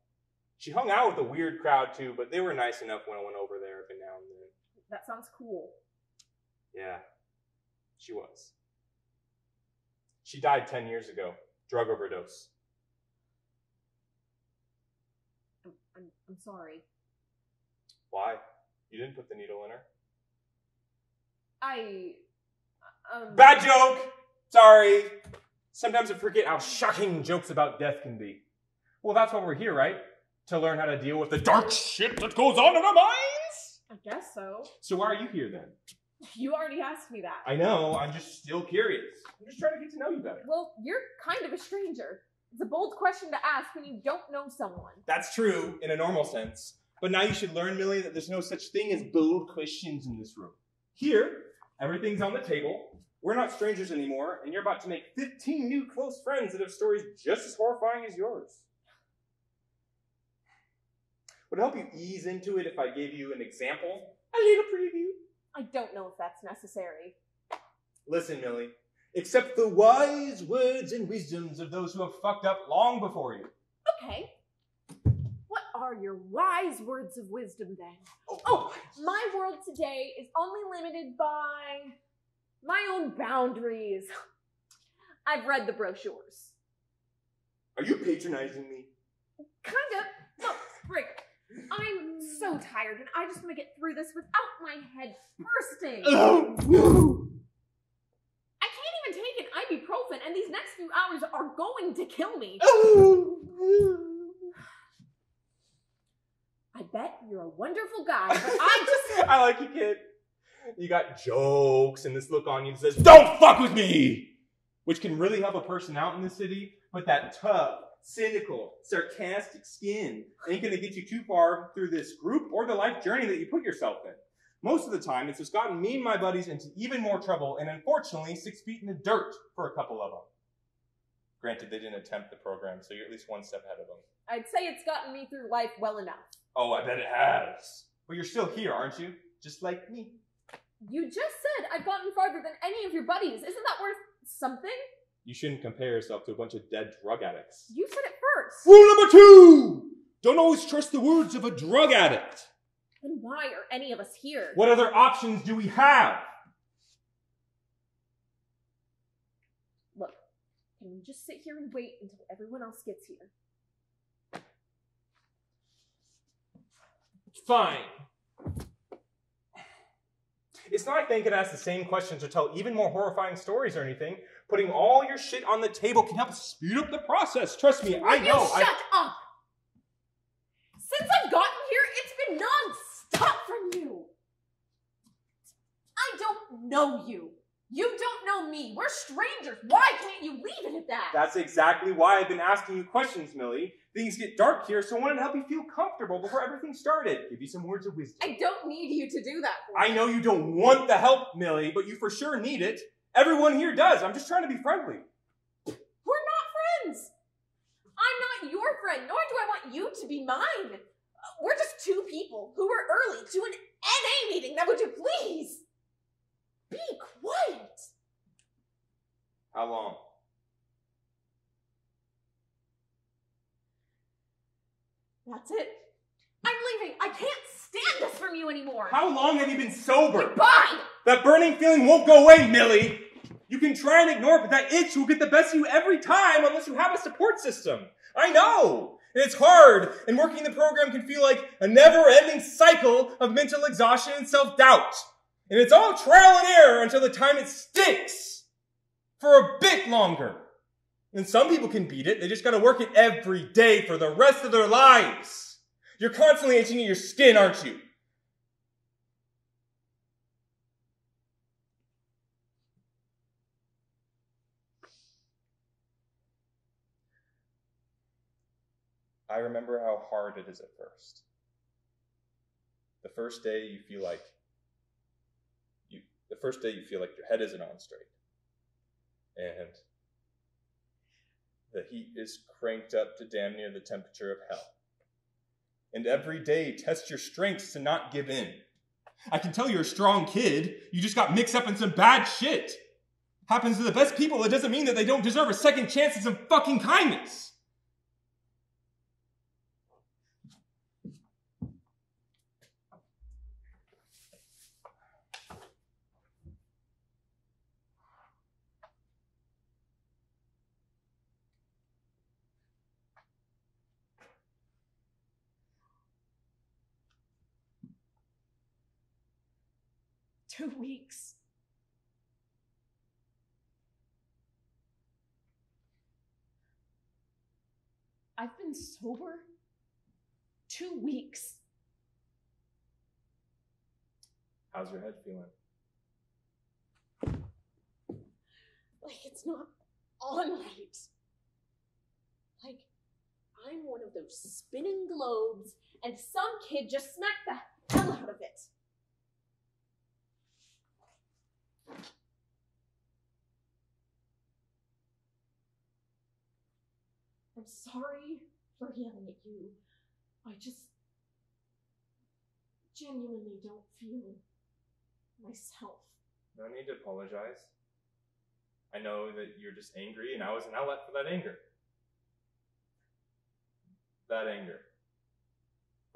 She hung out with a weird crowd too, but they were nice enough when I went over there every now and then. That sounds cool. Yeah, she was. She died 10 years ago, drug overdose. I'm sorry. Why? You didn't put the needle in her? Bad joke! Sorry. Sometimes I forget how shocking jokes about death can be. Well, that's why we're here, right? To learn how to deal with the dark shit that goes on in our minds? I guess so. So why are you here then? You already asked me that. I know, I'm just still curious. I'm just trying to get to know you better. Well, you're kind of a stranger. It's a bold question to ask when you don't know someone. That's true, in a normal sense. But now you should learn, Millie, that there's no such thing as bold questions in this room. Here, everything's on the table. We're not strangers anymore, and you're about to make 15 new close friends that have stories just as horrifying as yours. Would it help you ease into it if I gave you an example? A little preview? I don't know if that's necessary. Listen, Millie. Accept the wise words and wisdoms of those who have fucked up long before you. Okay. What are your wise words of wisdom then? My world today is only limited by my own boundaries. I've read the brochures. Are you patronizing me? Kind of. Look, Rick, I'm so tired and I just want to get through this without my head bursting. Oh, no. I can't even take an ibuprofen and these next few hours are going to kill me. Oh. I bet you're a wonderful guy, but I just... I like you, kid. You got jokes and this look on you that says, "Don't fuck with me!" Which can really help a person out in the city, but that tough, cynical, sarcastic skin ain't gonna get you too far through this group or the life journey that you put yourself in. Most of the time, it's just gotten me and my buddies into even more trouble and unfortunately 6 feet in the dirt for a couple of them. Granted, they didn't attempt the program, so you're at least one step ahead of them. I'd say it's gotten me through life well enough. Oh, I bet it has. But you're still here, aren't you? Just like me. You just said I've gotten farther than any of your buddies. Isn't that worth something? You shouldn't compare yourself to a bunch of dead drug addicts. You said it first. Rule number 2! Don't always trust the words of a drug addict. Then why are any of us here? What other options do we have? Look, can we just sit here and wait until everyone else gets here? Fine. It's not like they can ask the same questions or tell even more horrifying stories or anything. Putting all your shit on the table can help speed up the process. Trust me, I know. Shut up! Since I've gotten here, it's been non-stop from you. I don't know you. You don't know me. We're strangers. Why can't you leave it at that? That's exactly why I've been asking you questions, Millie. Things get dark here, so I wanted to help you feel comfortable before everything started. Give you some words of wisdom. I don't need you to do that for I me. know you don't want the help, Millie, but you for sure need it. Everyone here does. I'm just trying to be friendly. We're not friends. I'm not your friend, nor do I want you to be mine. We're just two people who were early to an NA meeting. Now would you please be quiet? How long? That's it. I'm leaving. I can't stand this from you anymore. How long have you been sober? Goodbye! That burning feeling won't go away, Millie. You can try and ignore it, but that itch will get the best of you every time unless you have a support system. I know. And it's hard, and working the program can feel like a never-ending cycle of mental exhaustion and self-doubt. And it's all trial and error until the time it sticks. For a bit longer. And some people can beat it. They just gotta work it every day for the rest of their lives. You're constantly itching at your skin, aren't you? I remember how hard it is at first. The first day you feel like your head isn't on straight. And the heat is cranked up to damn near the temperature of hell. And every day, test your strengths to not give in. I can tell you're a strong kid. You just got mixed up in some bad shit. Happens to the best people. It doesn't mean that they don't deserve a second chance at some fucking kindness. Two weeks. I've been sober 2 weeks. How's your head feeling? Like it's not on right. Like I'm one of those spinning globes and some kid just smacked the hell out of it. I'm sorry for yelling at you. I just genuinely don't feel myself. No need to apologize. I know that you're just angry, and I was an outlet for that anger. That anger.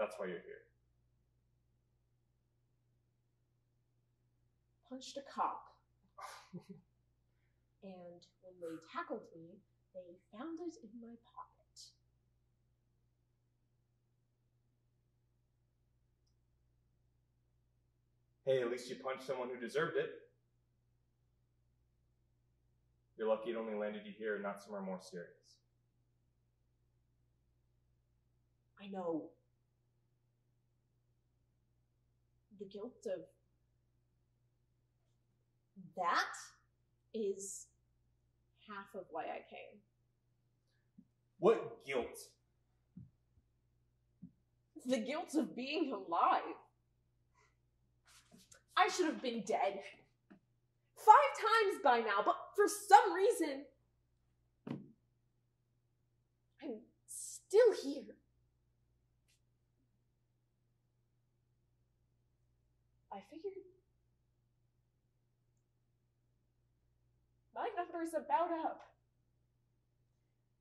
That's why you're here. Punched a cop. And when they tackled me, they found it in my pocket. Hey, at least you punched someone who deserved it. You're lucky it only landed you here and not somewhere more serious. I know. The guilt of that is half of why I came. What guilt? The guilt of being alive. I should have been dead 5 times by now, but for some reason, I'm still here. I figured might not number's about up.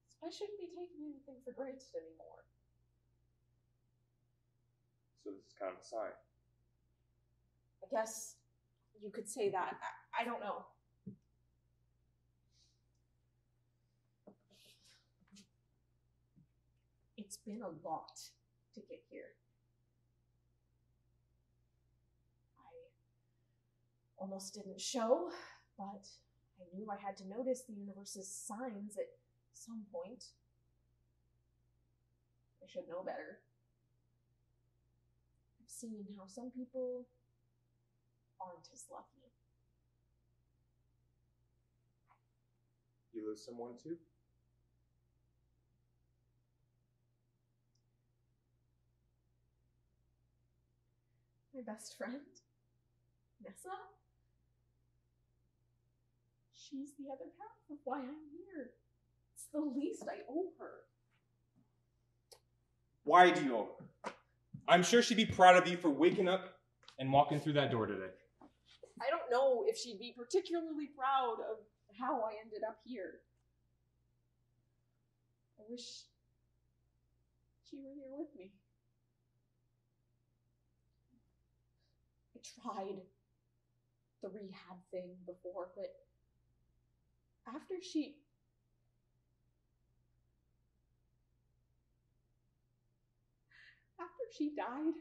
So I shouldn't be taking anything for granted anymore. So this is kind of a sign. I guess you could say that. I don't know. It's been a lot to get here. I almost didn't show, but I knew I had to notice the universe's signs at some point. I should know better. I've seen how some people aren't as lucky. You lose someone too? My best friend, Nessa. She's the other half of why I'm here. It's the least I owe her. Why do you owe her? I'm sure she'd be proud of you for waking up and walking through that door today. I don't know if she'd be particularly proud of how I ended up here. I wish she were here with me. I tried the rehab thing before, but after she died,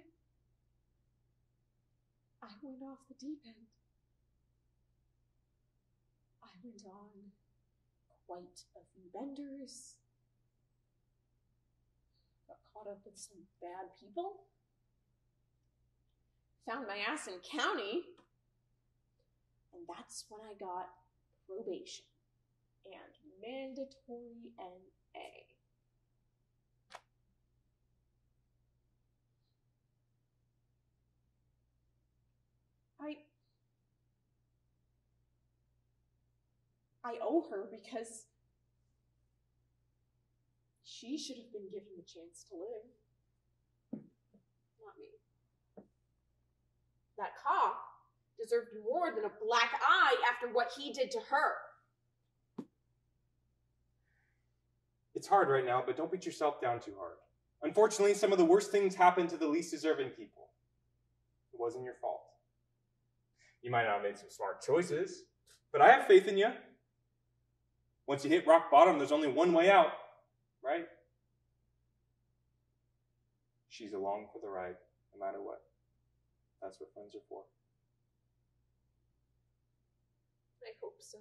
I went off the deep end. I went on quite a few benders, got caught up with some bad people, found my ass in county, and that's when I got probation and mandatory NA. I owe her because she should have been given the chance to live. Not me. That cop deserved more than a black eye after what he did to her. It's hard right now, but don't beat yourself down too hard. Unfortunately, some of the worst things happen to the least deserving people. It wasn't your fault. You might not have made some smart choices, but I have faith in you. Once you hit rock bottom, there's only one way out, right? She's along for the ride, no matter what. That's what friends are for. I hope so.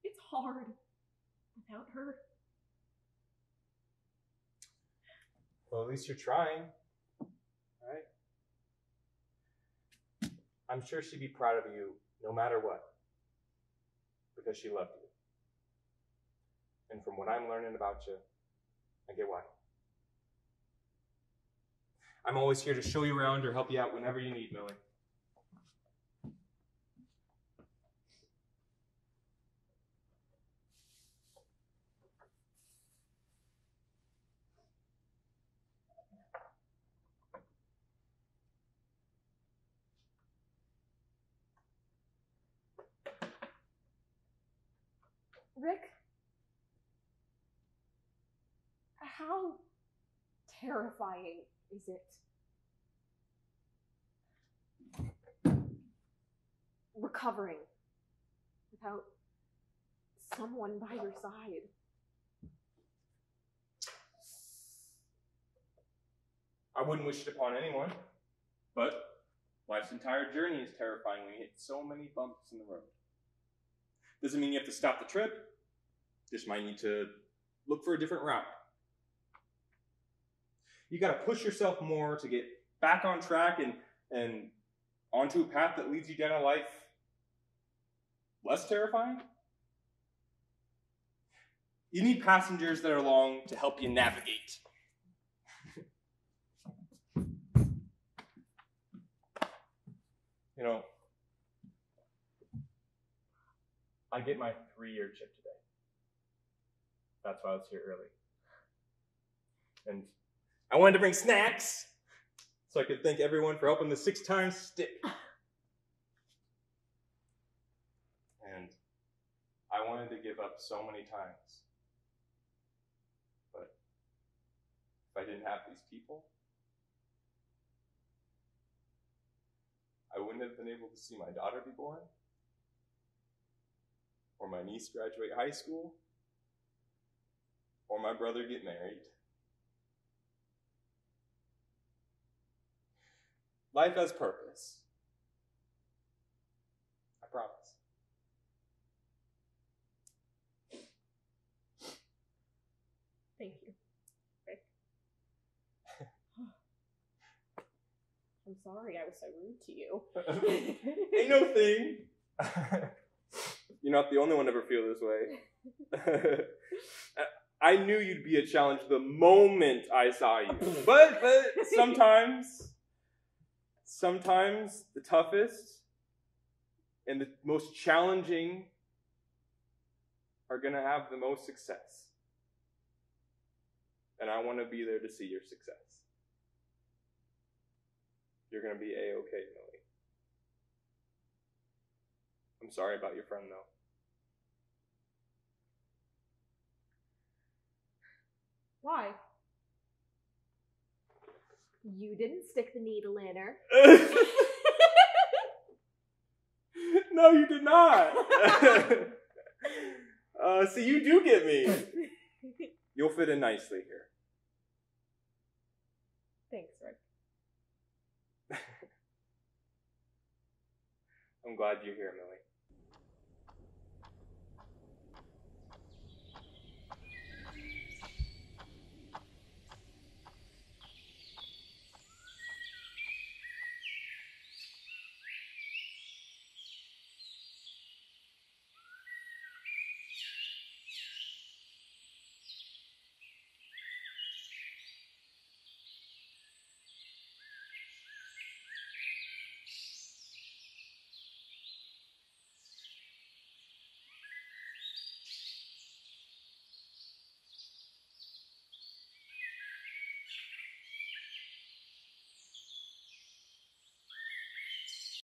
It's hard without her. Well, at least you're trying, right? I'm sure she'd be proud of you no matter what, because she loved you. And from what I'm learning about you, I get why. I'm always here to show you around or help you out whenever you need, Millie. Rick, how terrifying is it? Recovering without someone by your side. I wouldn't wish it upon anyone, but life's entire journey is terrifying when you hit so many bumps in the road. Doesn't mean you have to stop the trip. Just might need to look for a different route. You got to push yourself more to get back on track and onto a path that leads you down a life less terrifying. You need passengers that are along to help you navigate. You know, I get my 3-year chip today. That's why I was here early. And I wanted to bring snacks so I could thank everyone for helping the 6 times stick. And I wanted to give up so many times. But if I didn't have these people, I wouldn't have been able to see my daughter be born, or my niece graduate high school, or my brother get married. Life has purpose. I promise. Thank you, Rick. I'm sorry I was so rude to you. Ain't no thing. You're not the only one to ever feel this way. I knew you'd be a challenge the moment I saw you. But sometimes the toughest and the most challenging are going to have the most success. And I want to be there to see your success. You're going to be A-okay, Millie. I'm sorry about your friend, though. Why? You didn't stick the needle in her. No, you did not. See, you do get me. You'll fit in nicely here. Thanks, Rick. I'm glad you're here, Millie.